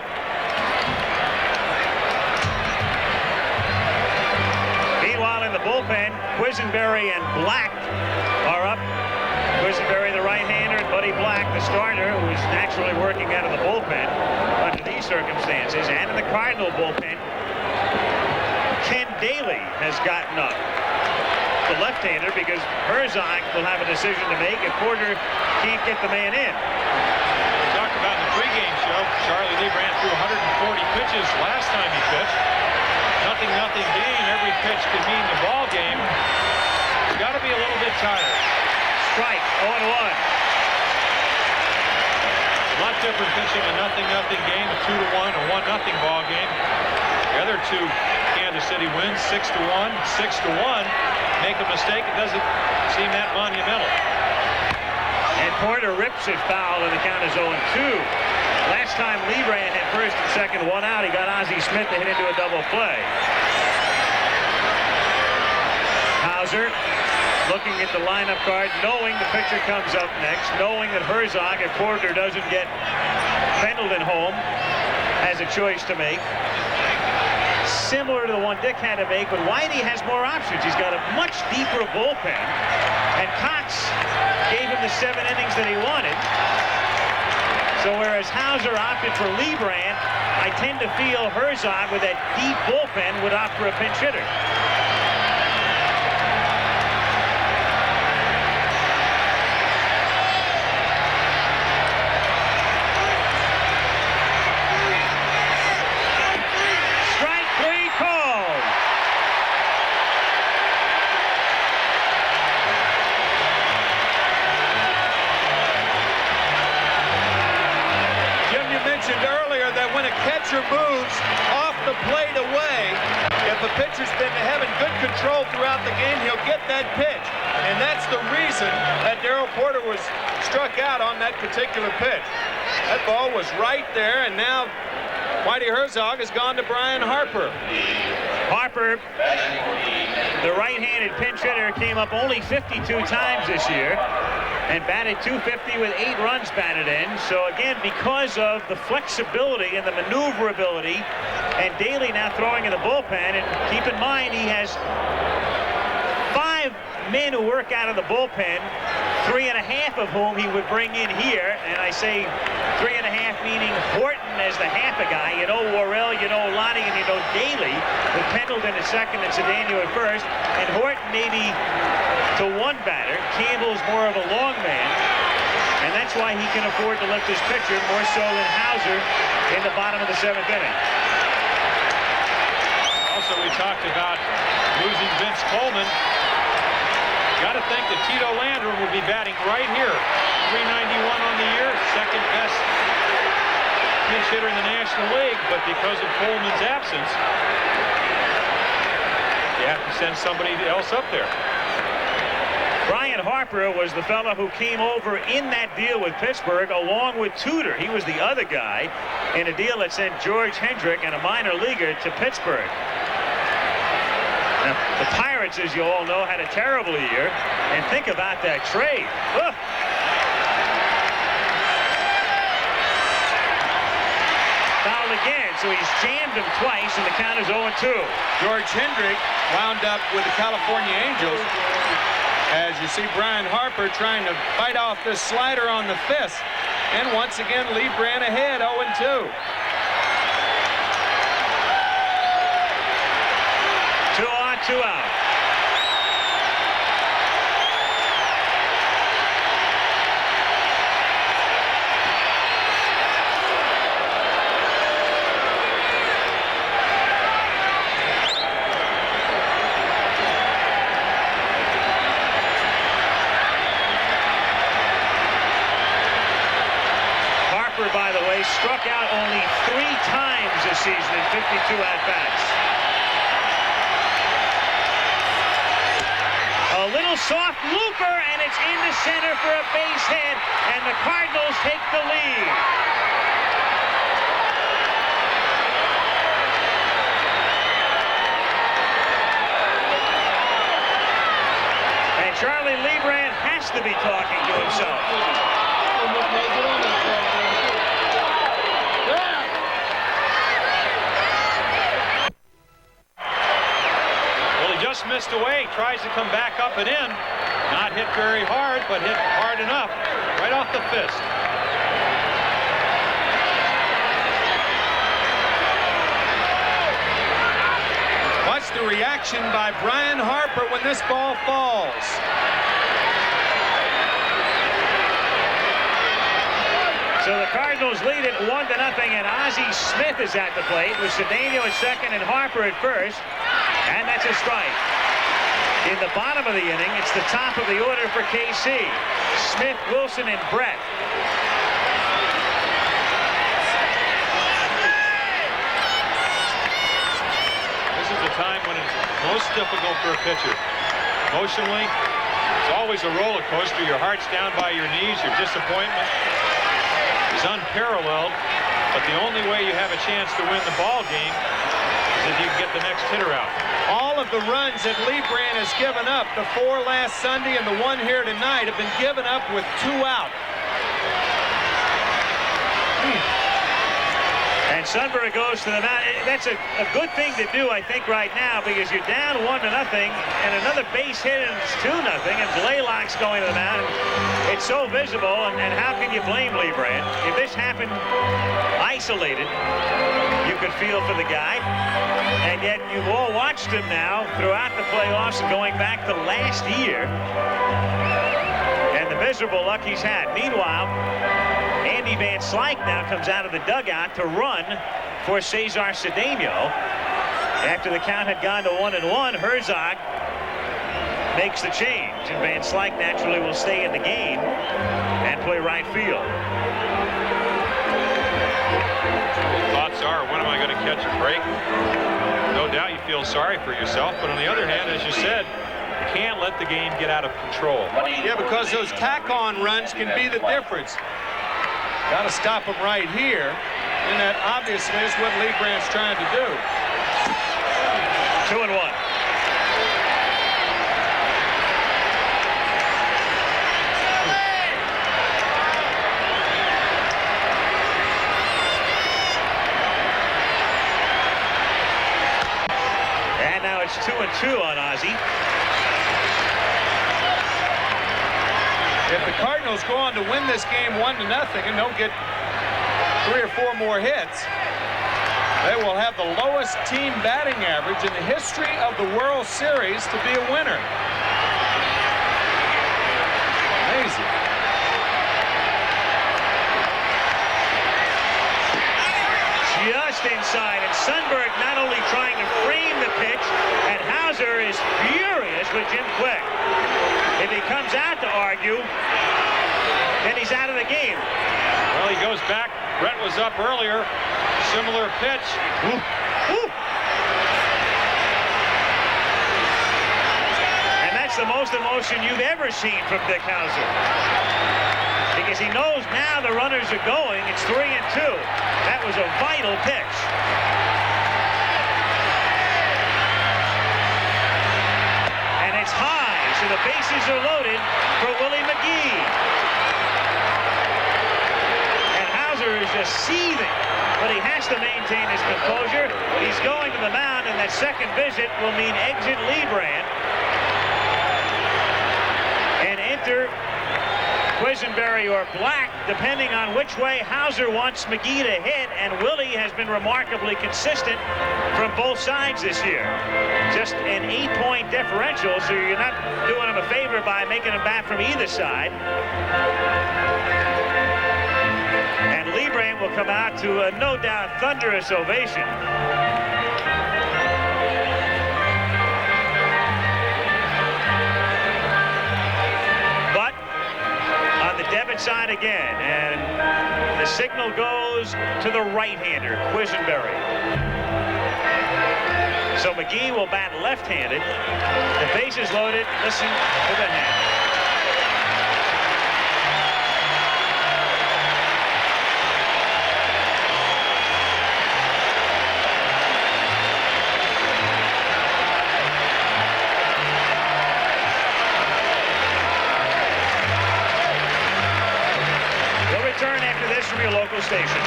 the bullpen. Quisenberry and Black are up. Quisenberry, the right-hander, and Buddy Black, the starter, who is naturally working out of the bullpen under these circumstances. And in the Cardinal bullpen, Ken Daly has gotten up, the left-hander, because Herzog will have a decision to make if Porter can't get the man in. We talked about in the pregame show, Charlie Lee ran through 140 pitches last time he pitched. Nothing game. Every pitch could mean the ball game. You got to be a little bit tired. Strike, 0-1. A lot different pitching a nothing game, a 2-1, a 1-0 ball game. The other two Kansas City wins, 6-1, 6-1. Make a mistake, it doesn't seem that monumental. And Porter rips it foul, and the count is 0-2. Last time Lebrand had first and second, one out. He got Ozzie Smith to hit into a double play. Hauser looking at the lineup card, knowing the pitcher comes up next, knowing that Herzog, if Porter doesn't get Pendleton home, has a choice to make. Similar to the one Dick had to make, but Whitey has more options. He's got a much deeper bullpen, and Cox gave him the 7 innings that he wanted. So whereas Hauser opted for Lebrand, I tend to feel Herzog with that deep bullpen would opt for a pinch hitter. Earlier that when a catcher moves off the plate away, if a pitcher's been having good control throughout the game, he'll get that pitch. And that's the reason that Darrell Porter was struck out on that particular pitch. That ball was right there, and now Whitey Herzog has gone to Brian Harper. Harper, the right-handed pinch hitter, came up only 52 times this year and batted .250 with 8 runs batted in. So again, because of the flexibility and the maneuverability, and Daly now throwing in the bullpen, and keep in mind he has 5 men who work out of the bullpen, 3.5 of whom he would bring in here, and I say 3.5 meaning Horton as the half a guy. You know Worrell, you know Lonnie, and you know Daly, with Pendleton at second and Cedeno at first, and Horton maybe to one batter. Campbell's more of a long man, and that's why he can afford to lift his pitcher more so than Hauser in the bottom of the 7th inning. Also, we talked about losing Vince Coleman. Got to think that Tito Landrum will be batting right here. 391 on the year, second best pinch hitter in the National League, but because of Coleman's absence, you have to send somebody else up there. Brian Harper was the fellow who came over in that deal with Pittsburgh along with Tudor. He was the other guy in a deal that sent George Hendrick and a minor leaguer to Pittsburgh. Now, the Pirates, as you all know, had a terrible year, and think about that trade. Ugh. Fouled again, so he's jammed him twice, and the count is 0-2. George Hendrick wound up with the California Angels. As you see Brian Harper trying to fight off this slider on the fist. And once again, Lee ran ahead, 0-2. 2 on, 2 out. By the way, struck out only 3 times this season in 52 at-bats. A little soft looper, and it's into center for a base hit, and the Cardinals take the lead. And Charlie Lebrand has to be talking to himself. just missed away. Tries to come back up and in. Not hit very hard, but hit hard enough. Right off the fist. Watch the reaction by Brian Harper when this ball falls. So the Cardinals lead it 1-0, and Ozzie Smith is at the plate with Cedeno at second and Harper at first, and that's a strike. In the bottom of the inning, it's the top of the order for KC. Smith, Wilson, and Brett. This is the time when it's most difficult for a pitcher. Emotionally, it's always a roller coaster. Your heart's down by your knees. Your disappointment is unparalleled, but the only way you have a chance to win the ball game is if you get the next hitter out. All of the runs that Lebrand has given up, the 4 last Sunday and the 1 here tonight, have been given up with 2 out. And Sundberg goes to the mound. That's a good thing to do, I think, right now, because you're down 1-0, and another base hit, and it's 2-0, and Blaylock's going to the mound. It's so visible, and how can you blame Lebrand? If this happened isolated, you could feel for the guy, and yet you've all watched him now throughout the playoffs and going back to last year, and the miserable luck he's had. Meanwhile, Andy Van Slyke now comes out of the dugout to run for Cesar Cedeno. After the count had gone to 1-1, Herzog makes the change, and Van Slyke naturally will stay in the game and play right field. Thoughts are, when am I going to catch a break? No doubt you feel sorry for yourself, but on the other hand, as you said, you can't let the game get out of control. Yeah, because those tack-on runs can be the difference. Got to stop them right here, and that obviously is what Lebrand's trying to do. 2-1. And now it's 2-2 on Ozzie. If the Cardinals go on to win this game 1-0 and don't get 3 or 4 more hits, they will have the lowest team batting average in the history of the World Series to be a winner. Amazing. Just inside, and Sundberg not only trying to frame the pitch, and Hauser is furious with Jim Quick. If he comes out to argue, then he's out of the game. Well, he goes back. Brett was up earlier. Similar pitch. Ooh. Ooh. And that's the most emotion you've ever seen from Dick Hauser. Because he knows now the runners are going. It's 3-2. That was a vital pitch. And it's high, so the bases are loaded for Willie McGee. And Hauser is just seething, but he has to maintain his composure. He's going to the mound, and that second visit will mean exit Lebrand and enter Quisenberry or Black, depending on which way Hauser wants McGee to hit, and Willie has been remarkably consistent from both sides this year. Just an 8-point differential, so you're not doing him a favor by making him bat from either side. And Lebrand will come out to a no doubt thunderous ovation. Debit side again, and the signal goes to the right-hander, Quisenberry. So McGee will bat left-handed. The base is loaded. Listen to the hand. Return after this from your local station.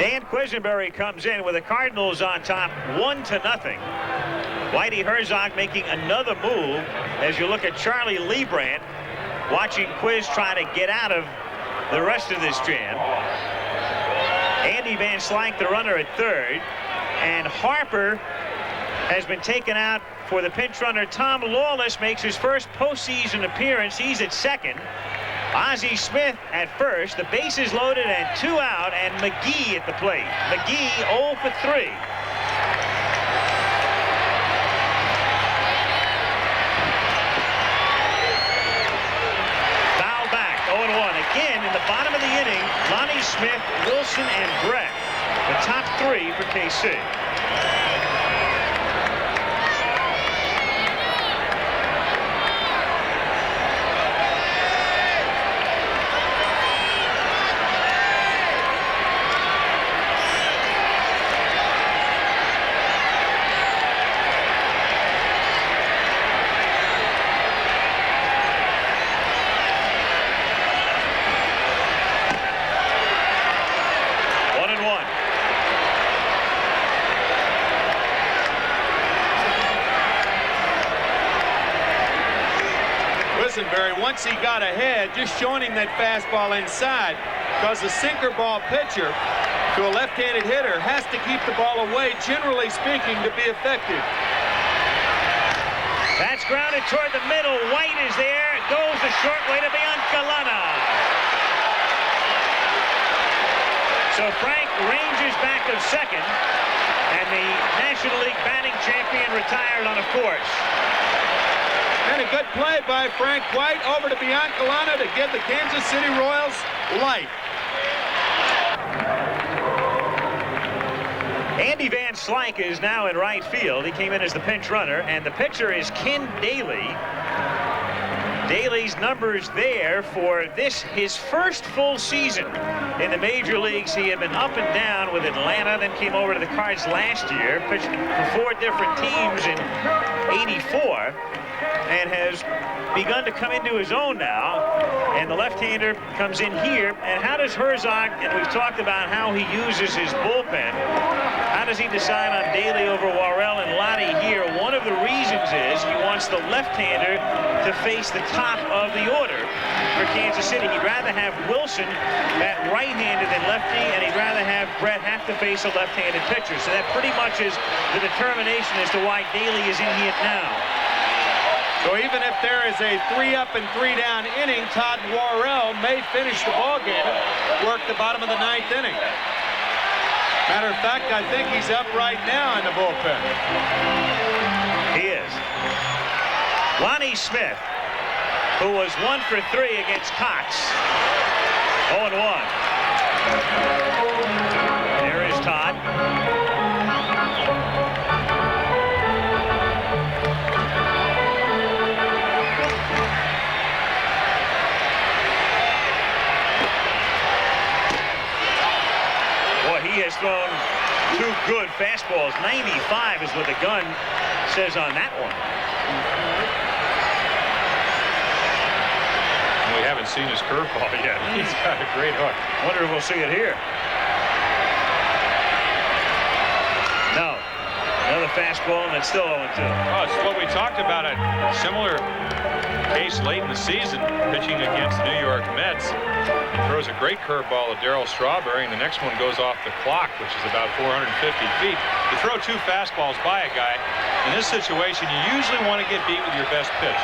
Dan Quisenberry comes in with the Cardinals on top 1-0. Whitey Herzog making another move as you look at Charlie Liebrandt watching Quiz try to get out of the rest of this jam. Andy Van Slyke, the runner, at third, and Harper has been taken out for the pinch runner. Tom Lawless makes his first postseason appearance. He's at second. Ozzie Smith at first. The bases loaded and 2 out, and McGee at the plate. McGee 0 for 3. Foul back, 0-1. Again, in the bottom of the inning, Lonnie Smith, Wilson, and Brett, the top 3 for KC. Once he got ahead, just showing him that fastball inside, because the sinker ball pitcher to a left-handed hitter has to keep the ball away, generally speaking, to be effective. That's grounded toward the middle. White is there. Goes the short way to Biancalana. So Frank ranges back of second, and the National League batting champion retired on a force. And a good play by Frank White over to Biancalana to give the Kansas City Royals life. Andy Van Slyke is now in right field. He came in as the pinch runner, and the pitcher is Ken Daly. Daly's numbers there for this, his first full season in the major leagues. He had been up and down with Atlanta, then came over to the Cards last year, pitched for 4 different teams in '84. And has begun to come into his own now. And the left-hander comes in here. And how does Herzog, and we've talked about how he uses his bullpen, how does he decide on Daly over Worrell and Lottie here? One of the reasons is he wants the left-hander to face the top of the order for Kansas City. He'd rather have Wilson at right-handed than lefty, and he'd rather have Brett have to face a left-handed pitcher. So that pretty much is the determination as to why Daly is in here now. So even if there is a 3-up and 3-down inning, Todd Worrell may finish the ball game, work the bottom of the 9th inning. Matter of fact, I think he's up right now in the bullpen. He is. Lonnie Smith, who was 1 for 3 against Cox. 0-1. There is Todd. He has thrown 2 good fastballs. 95 is what the gun says on that one. We haven't seen his curveball yet. He's got a great hook. Wonder if we'll see it here. No. Another fastball, and it's still 0-2. Oh, it's what we talked about, a similar case late in the season, pitching against the New York Mets. He throws a great curveball at Darryl Strawberry, and the next one goes off the clock, which is about 450 feet. You throw 2 fastballs by a guy, in this situation, you usually want to get beat with your best pitch.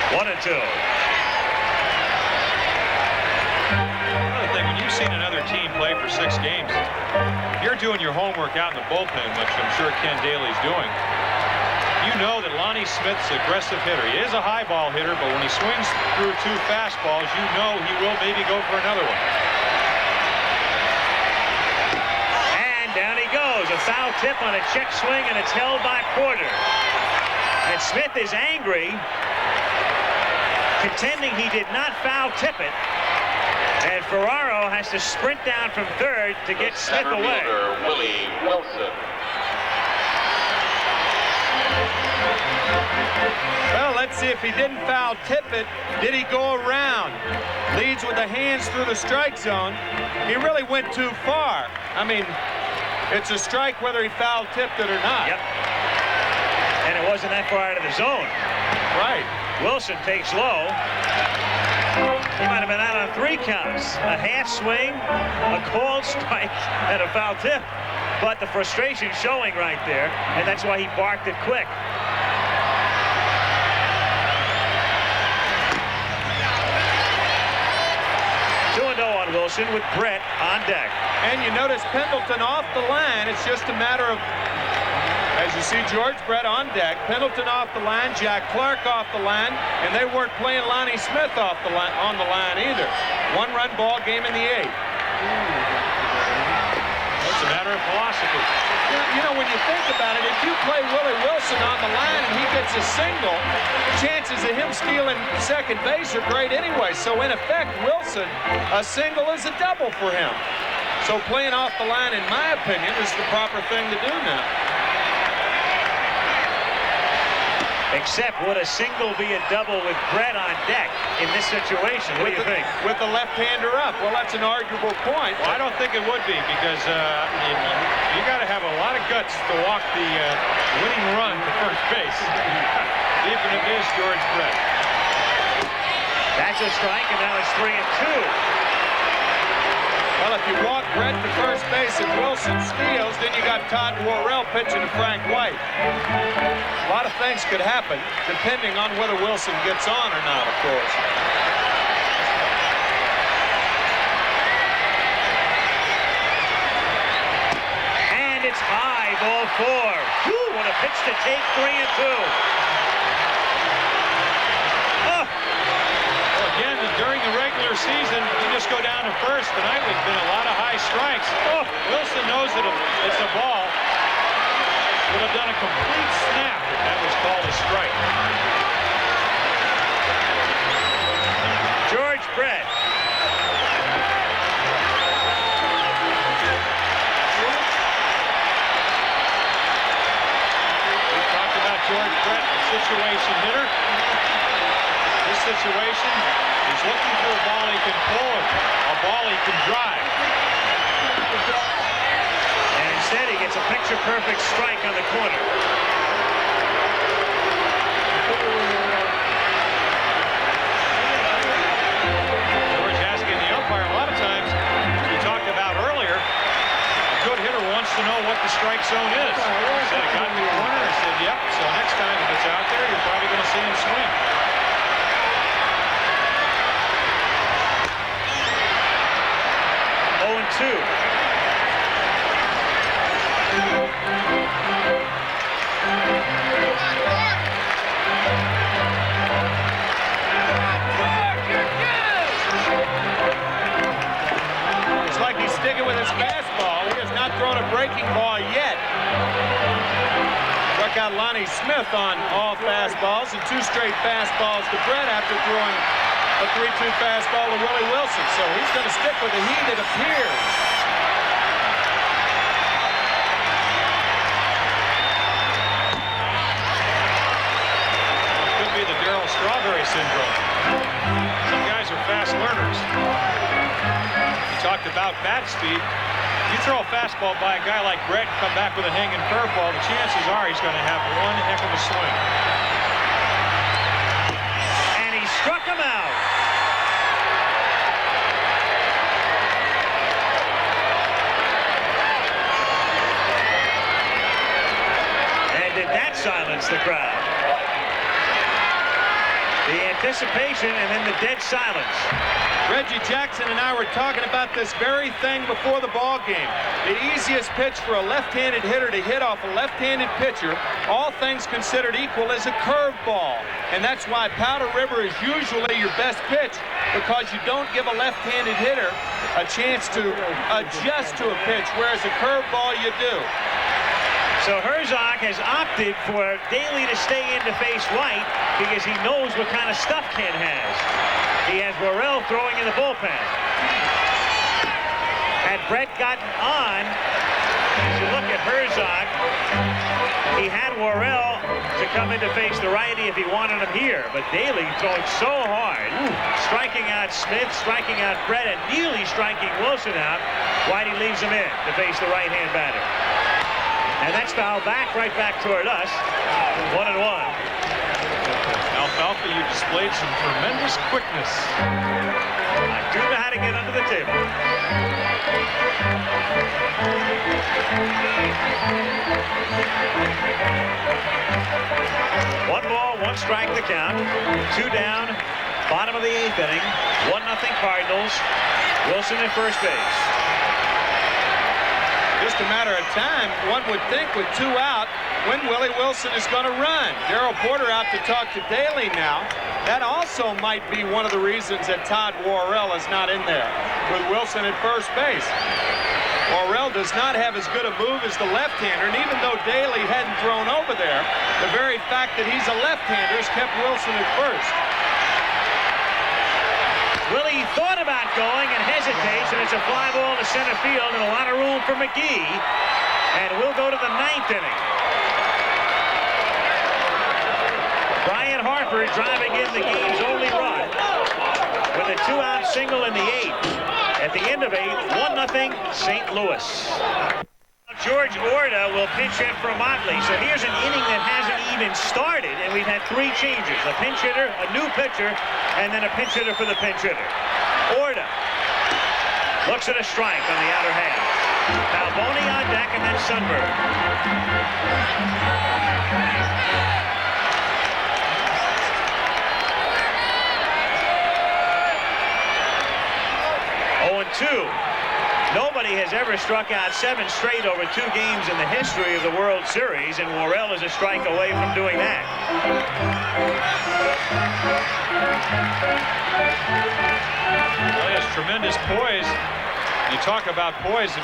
1-2. Another thing, when you've seen another team play for 6 games, you're doing your homework out in the bullpen, which I'm sure Ken Daly's doing. You know that Lonnie Smith's an aggressive hitter. He is a high ball hitter, but when he swings through 2 fastballs, you know he will maybe go for another one. And down he goes. A foul tip on a check swing, and it's held by Porter. And Smith is angry, contending he did not foul tip it. And Ferraro has to sprint down from third to get Smith away. Willie Wilson. Well, let's see if he didn't foul tip it. Did he go around? Leads with with the hands through the strike zone, he really went too far. I mean, it's a strike whether he foul tipped it or not. Yep. And it wasn't that far out of the zone. Right. Wilson takes low. He might have been out on 3 counts. A half swing, a called strike, and a foul tip. But the frustration showing right there, and that's why he barked it quick. On Wilson with Brett on deck. And you notice Pendleton off the line. It's just a matter of, as you see George Brett on deck, Pendleton off the line, Jack Clark off the line, and they weren't playing Lonnie Smith off the line, on the line either. 1-run ball game in the 8th. It's a matter of philosophy. You know, when you think about it, if you play Willie Wilson on the line and he gets a single, chances of him stealing second base are great anyway. So in effect, Wilson, a single is a double for him. So playing off the line, in my opinion, is the proper thing to do now. Except would a single be a double with Brett on deck in this situation? What do you think? With the left-hander up. Well, that's an arguable point. Well, I don't think it would be because you got to have a lot of guts to walk the winning run to first base, even if it is George Brett. That's a strike, and now it's 3-2. Well, if you walk Brett to first base and Wilson steals, then you got Todd Worrell pitching to Frank White. A lot of things could happen, depending on whether Wilson gets on or not, of course. And it's high, ball 4. Whew, what a pitch to take, 3-2. Again, during the regular season, you just go down to first. Tonight, there's been a lot of high strikes. Oh, Wilson knows that it's a ball. Would have done a complete snap if that was called a strike. George Brett. We talked about George Brett, a situation hitter. This situation, he's looking for a ball he can pull, a ball he can drive. And instead, he gets a picture-perfect strike on the corner. George asking the umpire a lot of times, we talked about earlier, a good hitter wants to know what the strike zone is. He said it got in the corner. I said, yep, so next time if it's out there, you're probably going to see him swing. 0-2. It's like he's sticking with his fastball. He has not thrown a breaking ball yet. Struck out Lonnie Smith on all fastballs and 2 straight fastballs to Brett after throwing a 3-2 fastball to Willie Wilson. So he's going to stick with the heat, it appears. Could be the Darryl Strawberry syndrome. Some guys are fast learners. You talked about bat speed. You throw a fastball by a guy like Brett and come back with a hanging curveball, the chances are he's going to have one heck of a swing. And he struck him out. And did that silence the crowd? The anticipation and then the dead silence. Reggie Jackson and I were talking about this very thing before the ball game. The easiest pitch for a left-handed hitter to hit off a left-handed pitcher, all things considered equal, is a curveball. And that's why Powder River is usually your best pitch, because you don't give a left-handed hitter a chance to adjust to a pitch, whereas a curveball you do. So Herzog has opted for Daly to stay in to face White because he knows what kind of stuff Ken has. He has Worrell throwing in the bullpen. Had Brett gotten on, As you look at Herzog, he had Worrell to come in to face the righty if he wanted him here, but Daly throwing so hard, striking out Smith, striking out Brett, and nearly striking Wilson out. Whitey leaves him in to face the right-hand batter. And that's foul back, right back toward us. 1-1. Alfalfa, you displayed some tremendous quickness. I do know how to get under the table. One ball, one strike the count. 2 down, bottom of the 8th inning. 1-0 Cardinals. Wilson at first base. Just a matter of time, one would think, with 2 out, when Willie Wilson is going to run. Darrell Porter out to talk to Daly now. That also might be one of the reasons that Todd Worrell is not in there with Wilson at first base. Worrell does not have as good a move as the left-hander, and even though Daly hadn't thrown over there, the very fact that he's a left-hander has kept Wilson at first. Willie thought about going and hesitates, and it's a fly ball to center field and a lot of room for McGee. And we'll go to the 9th inning. Brian Harper driving in the game's only run with a 2-out single in the 8th. At the end of 8th, 1-0 St. Louis. George Orta will pinch hit for Motley. So here's an inning that hasn't even started, and we've had 3 changes. A pinch hitter, a new pitcher, and then a pinch hitter for the pinch hitter. Orta looks at a strike on the outer half. Balboni on deck, and then Sundberg. Nobody has ever struck out 7 straight over 2 games in the history of the World Series, and Worrell is a strike away from doing that. Well, he has tremendous poise. You talk about poise,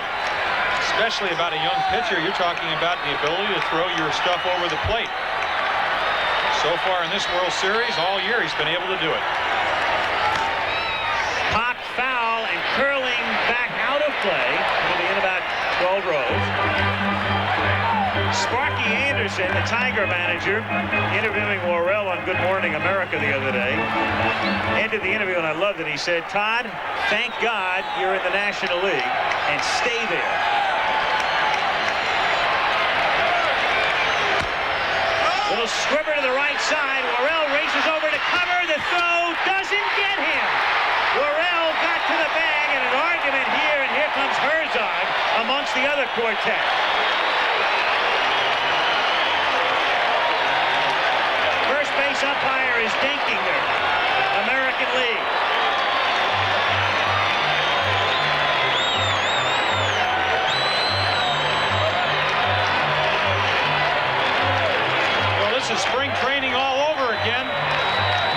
especially about a young pitcher. You're talking about the ability to throw your stuff over the plate. So far in this World Series, all year, he's been able to do it. Pop foul and curling back out of play. It'll be in about 12 rows. Sparky Anderson, the Tiger manager, interviewing Worrell on Good Morning America the other day, ended the interview, and I loved it. He said, "Todd, thank God you're in the National League, and stay there." Little squibber to the right side. Worrell races over to cover. The throw doesn't get him. Worrell got to the bag, and an argument here, and here comes Herzog amongst the other quartet. First base umpire is Dinkinger, American League. Well, this is spring training all over again.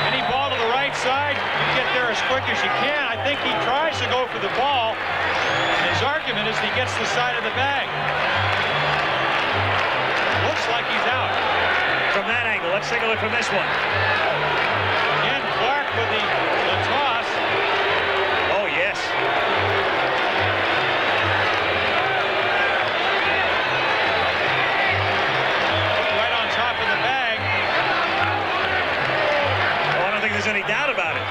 Any ball to the right side, you get there as quick as you can. I think he tries to go for the ball. And his argument is he gets the side of the bag. Looks like he's out. From that angle, let's take a look from this one. Again, Clark with the toss. Oh, yes. Right on top of the bag. Oh, I don't think there's any doubt about it.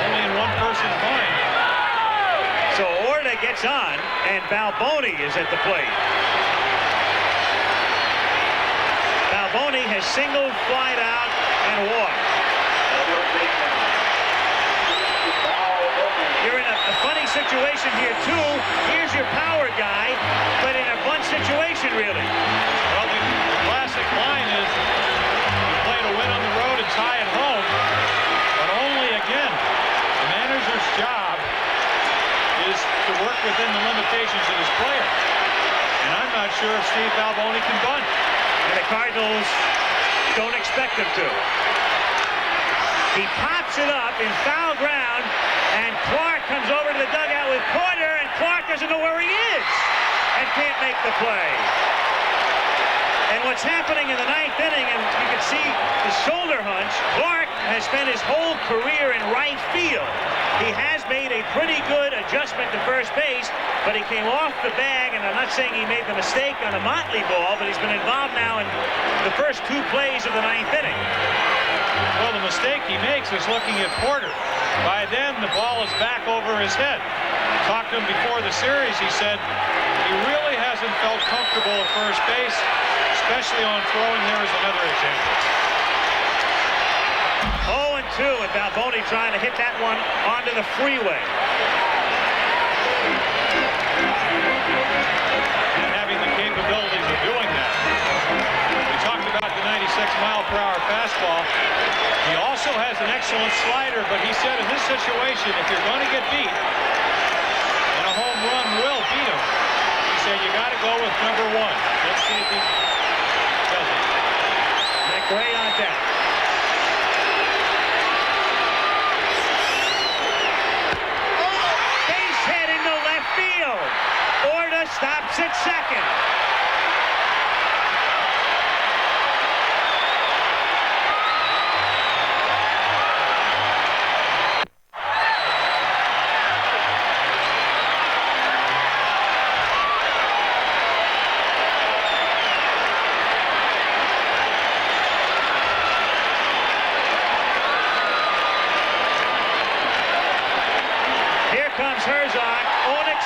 Only in one person's mind. So Orta gets on, and Balboni is at the plate. Balboni has singled, flied out, and walked. You're in a funny situation here, too. Here's your power guy, but in a bunt situation, really. Well, the classic line is you play to win on the road and tie at home, but only, again, the manager's job is to work within the limitations of his player. And I'm not sure if Steve Balboni can bunt. And the Cardinals don't expect him to. He pops it up in foul ground, and Clark comes over to the dugout with Porter, and Clark doesn't know where he is and can't make the play. And what's happening in the 9th inning, and you can see the shoulder hunch, Clark has spent his whole career in right field. He has made a pretty good adjustment to first base, but he came off the bag, and I'm not saying he made the mistake on a Motley ball, but he's been involved now in the first 2 plays of the 9th inning. Well, the mistake he makes is looking at Porter. By then, the ball is back over his head. Talked to him before the series. He said he really hasn't felt comfortable at first base, especially on throwing. There is another example. 0-2, and Balboni trying to hit that one onto the freeway. And having the capabilities of doing that. We talked about the 96-mile-per-hour fastball. He also has an excellent slider, but he said in this situation, if you're going to get beat, and a home run will beat him, he said you got to go with number 1. Let's see if he does it. McRae on deck. Base hit into left field. Orta stops at second.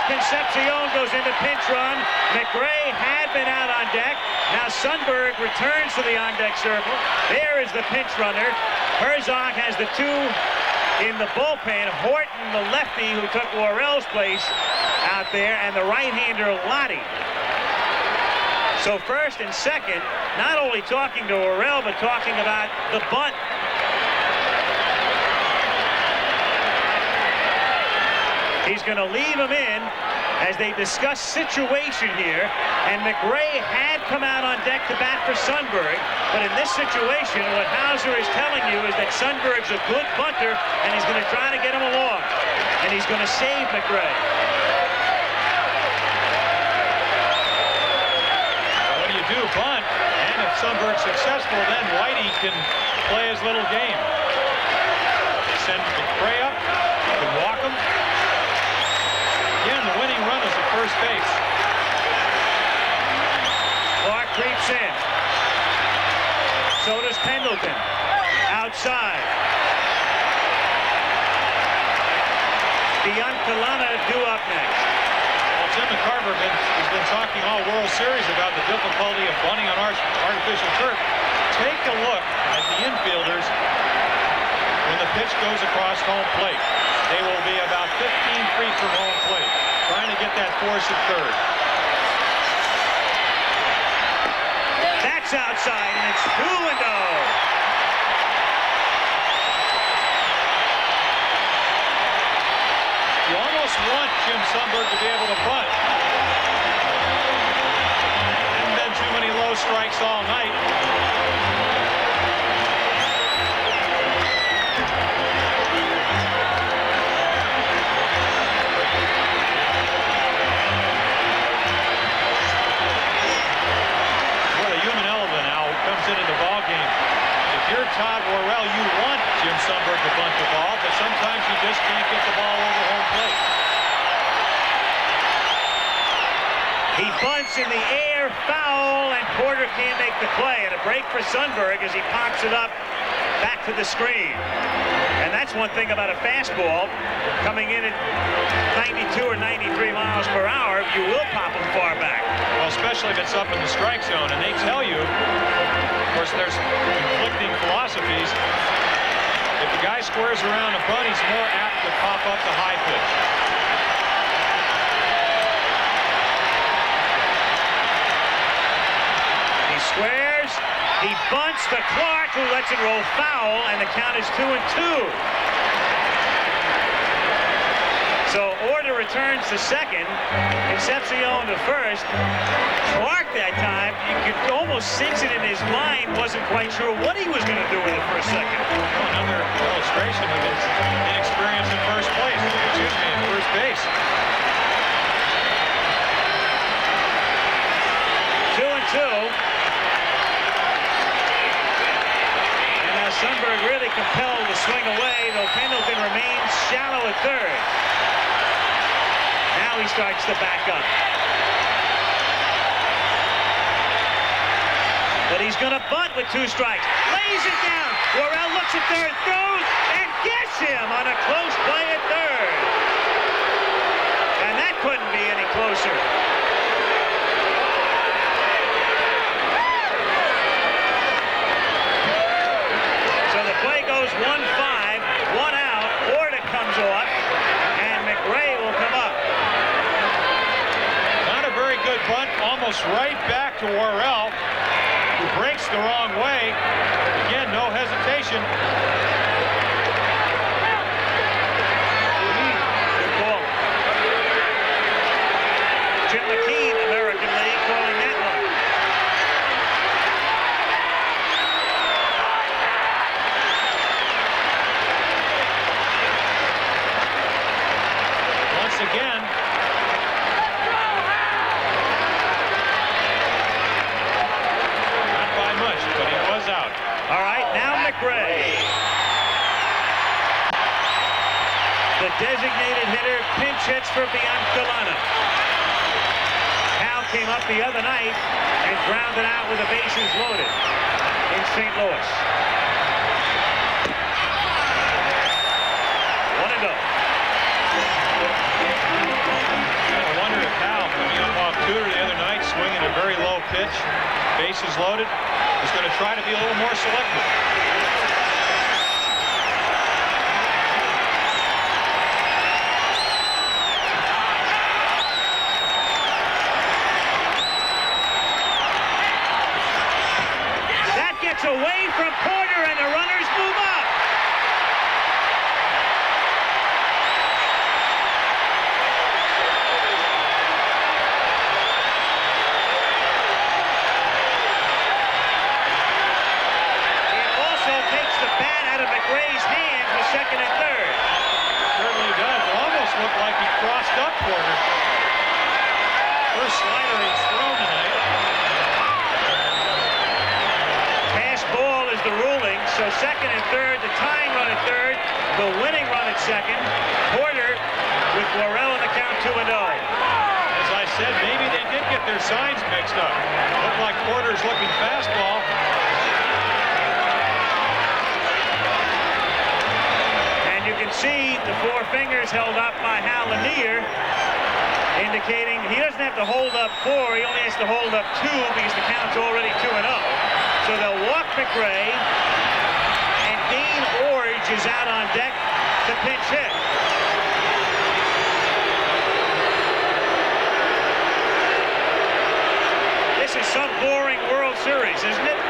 Concepcion goes into pinch run. McRae had been out on deck. Now Sundberg returns to the on-deck circle. There is the pinch runner. Herzog has the 2 in the bullpen. Horton, the lefty who took Worrell's place out there, and the right-hander Lottie. So first and second, not only talking to Worrell, but talking about the bunt. He's going to leave him in as they discuss situation here. And McRae had come out on deck to bat for Sundberg. But in this situation, what Hauser is telling you is that Sundberg's a good bunter, and he's going to try to get him along. And he's going to save McRae. When you do bunt, and if Sundberg's successful, then Whitey can play his little game. Send McRae up, can walk him. Again, the winning run is at first base. Clark creeps in. So does Pendleton. Outside. Biancalana due up next. Well, Jim McCarver has been talking all World Series about the difficulty of bunting on artificial turf. Take a look at the infielders when the pitch goes across home plate. They will be about 15 feet from home plate, trying to get that force at third. That's outside, and it's 2-0. You almost want Jim Sundberg to be able to bunt. Haven't been too many low strikes all night. Into the ball game. If you're Todd Worrell, you want Jim Sundberg to bunt the ball, but sometimes you just can't get the ball over home plate. He bunts in the air, foul, and Porter can't make the play. And a break for Sundberg as he pops it up back to the screen. And that's one thing about a fastball coming in at 92 or 93 miles per hour. You will pop them far back. Well, especially if it's up in the strike zone, and they tell you, of course, there's conflicting philosophies. If the guy squares around a bunt, he's more apt to pop up the high pitch. He squares, he bunts to Clark, who lets it roll foul, and the count is 2-2. So Orta returns to second, Concepcion to first. Clark that time, you could almost sense it in his mind, wasn't quite sure what he was going to do in the first second. Another illustration of his inexperience in first base. 2-2. And now Sundberg really compelled swing away, though Pendleton remains shallow at third. Now he starts to back up. But he's going to bunt with 2 strikes. Lays it down. Worrell looks at third, throws, and gets him on a close play at third. And that couldn't be any closer. So the play goes 1-5, 1 out. Orta comes off, and McRae will come up. Not a very good bunt, almost right back to Worrell, who breaks the wrong way. Again, no hesitation. Good ball. Jim McKean, American League, calling that one. Once again, not by much, but he was out. All right, now McRae. The designated hitter pinch hits for Biancalana. Hal came up the other night and grounded out with the bases loaded in St. Louis. 1-0. I wonder if Hal, coming up off Tudor the other night, swinging a very low pitch, bases loaded, is going to try to be a little more selective. That gets away from Porter, and the runners move up. It also takes the bat out of McRae's hands with second and third. Certainly does. It almost looked like he crossed up Porter. First slider he's thrown tonight. Pass ball is the ruling, so second and third, the tying run at third, the winning run at second. Porter with Worrell in the count 2-0. As I said, maybe they did get their signs mixed up. Looked like Porter's looking fastball. And you can see the 4 fingers held up by Hal Lanier, indicating he doesn't have to hold up 4, he only has to hold up 2 because the count's already 2-0. So they'll walk McRae, and Dean Orge is out on deck to pinch hit. This is some boring World Series, isn't it?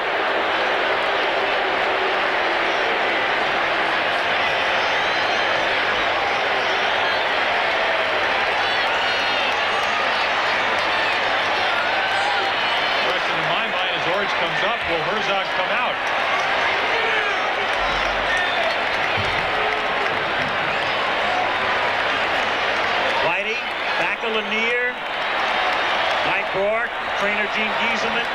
Question in my mind as Orge comes up, will Herzog come out? Whitey, back to Lanier. Mike Rourke, trainer Gene Gieselman.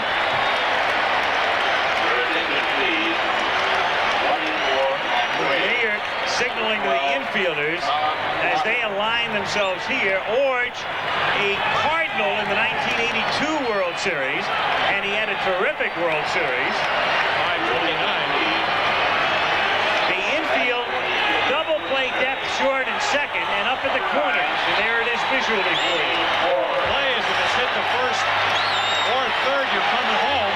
Lanier signaling to the infielders as they align themselves here. Orge, a Cardinal in the 1982 World Series, and he had a terrific World Series. 5:29. The infield double play depth short and second, and up in the corners. And there it is visually for you. Play is if it's hit the first or third, you're coming home.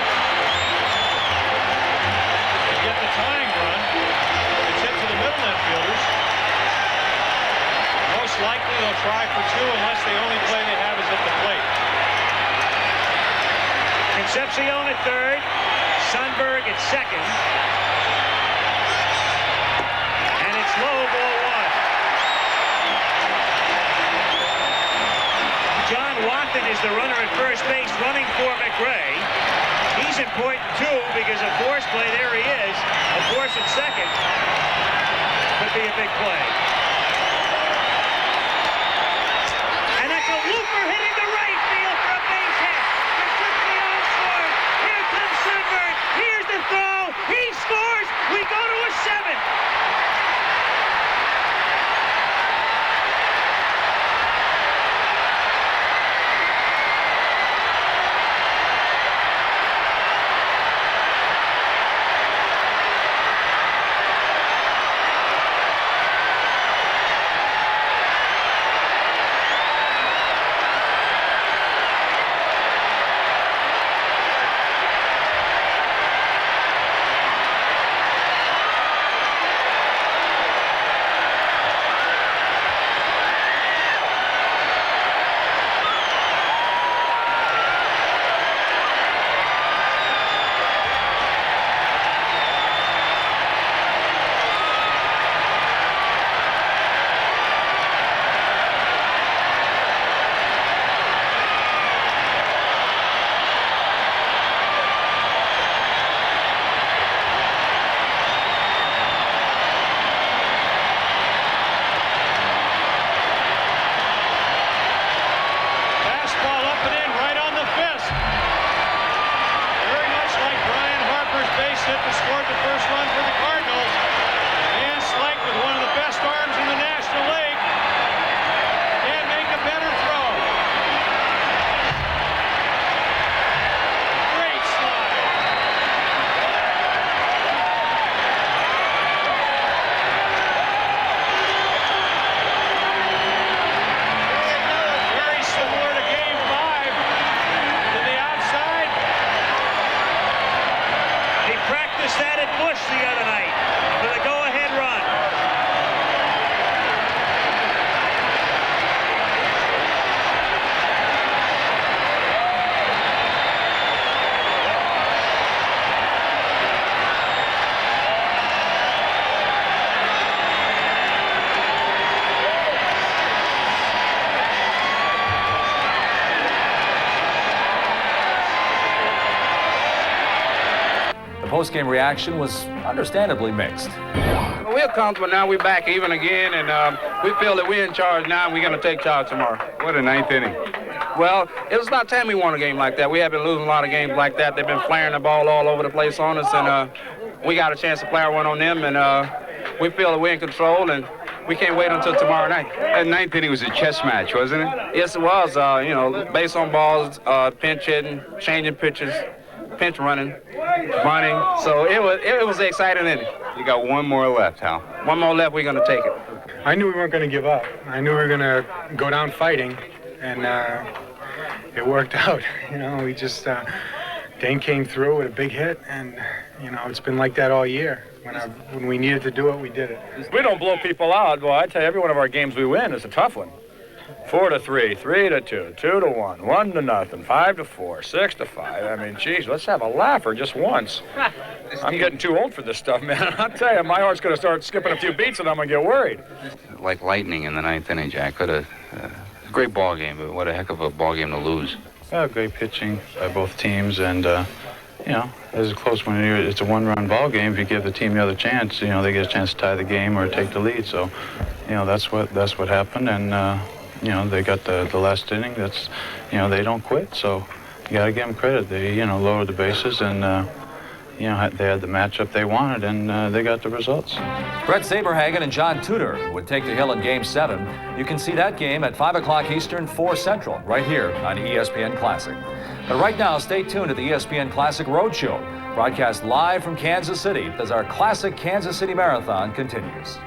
You get the tying run. If it's hit to the middle infielders, most likely they'll try for 2 unless the only play they have is at the plate. Concepcion at third, Sundberg at second. And it's low, ball 1. John Watson is the runner at first base running for McRae. He's important too because a force play, there he is. A force at second could be a big play. And that's a looper hitting the right field for a base hit. Concepcion scores. Here comes Sundberg. Here's the throw. He scores. We go to a 7. The post-game reaction was understandably mixed. Well, we're comfortable now. We're back even again, and we feel that we're in charge now, and we're going to take charge tomorrow. What a ninth inning. Well, it was about time we won a game like that. We have been losing a lot of games like that. They've been flaring the ball all over the place on us, and we got a chance to play one on them, and we feel that we're in control, and we can't wait until tomorrow night. That ninth inning was a chess match, wasn't it? Yes, it was. You know, base on balls, pinch hitting, changing pitches, pinch running. So it was an exciting inning. You got one more left, Hal. One more left, we're going to take it. I knew we weren't going to give up. I knew we were going to go down fighting, and it worked out. You know, we just, Dane came through with a big hit, and, you know, it's been like that all year. When we needed to do it, we did it. We don't blow people out. Well, I tell you, every one of our games we win is a tough one. 4-3, 3-2, 2-1, 1-0, 5-4, 6-5. I mean, geez, let's have a laugher just once. I'm getting too old for this stuff, man. I'll tell you, my heart's going to start skipping a few beats and I'm going to get worried. Like lightning in the ninth inning, Jack. Great ball game, but what a heck of a ball game to lose. Great pitching by both teams, and you know, it's a close one. It's a one-run ball game. If you give the team the other chance, you know, they get a chance to tie the game or take the lead. So, you know, that's what happened, and you know, they got the last inning. That's, you know, they don't quit. So you got to give them credit. They, you know, lowered the bases, and you know, they had the matchup they wanted, and they got the results. Brett Saberhagen and John Tudor would take the hill in Game 7. You can see that game at 5 o'clock Eastern, 4 Central, right here on ESPN Classic. But right now, stay tuned to the ESPN Classic Roadshow, broadcast live from Kansas City as our Classic Kansas City Marathon continues.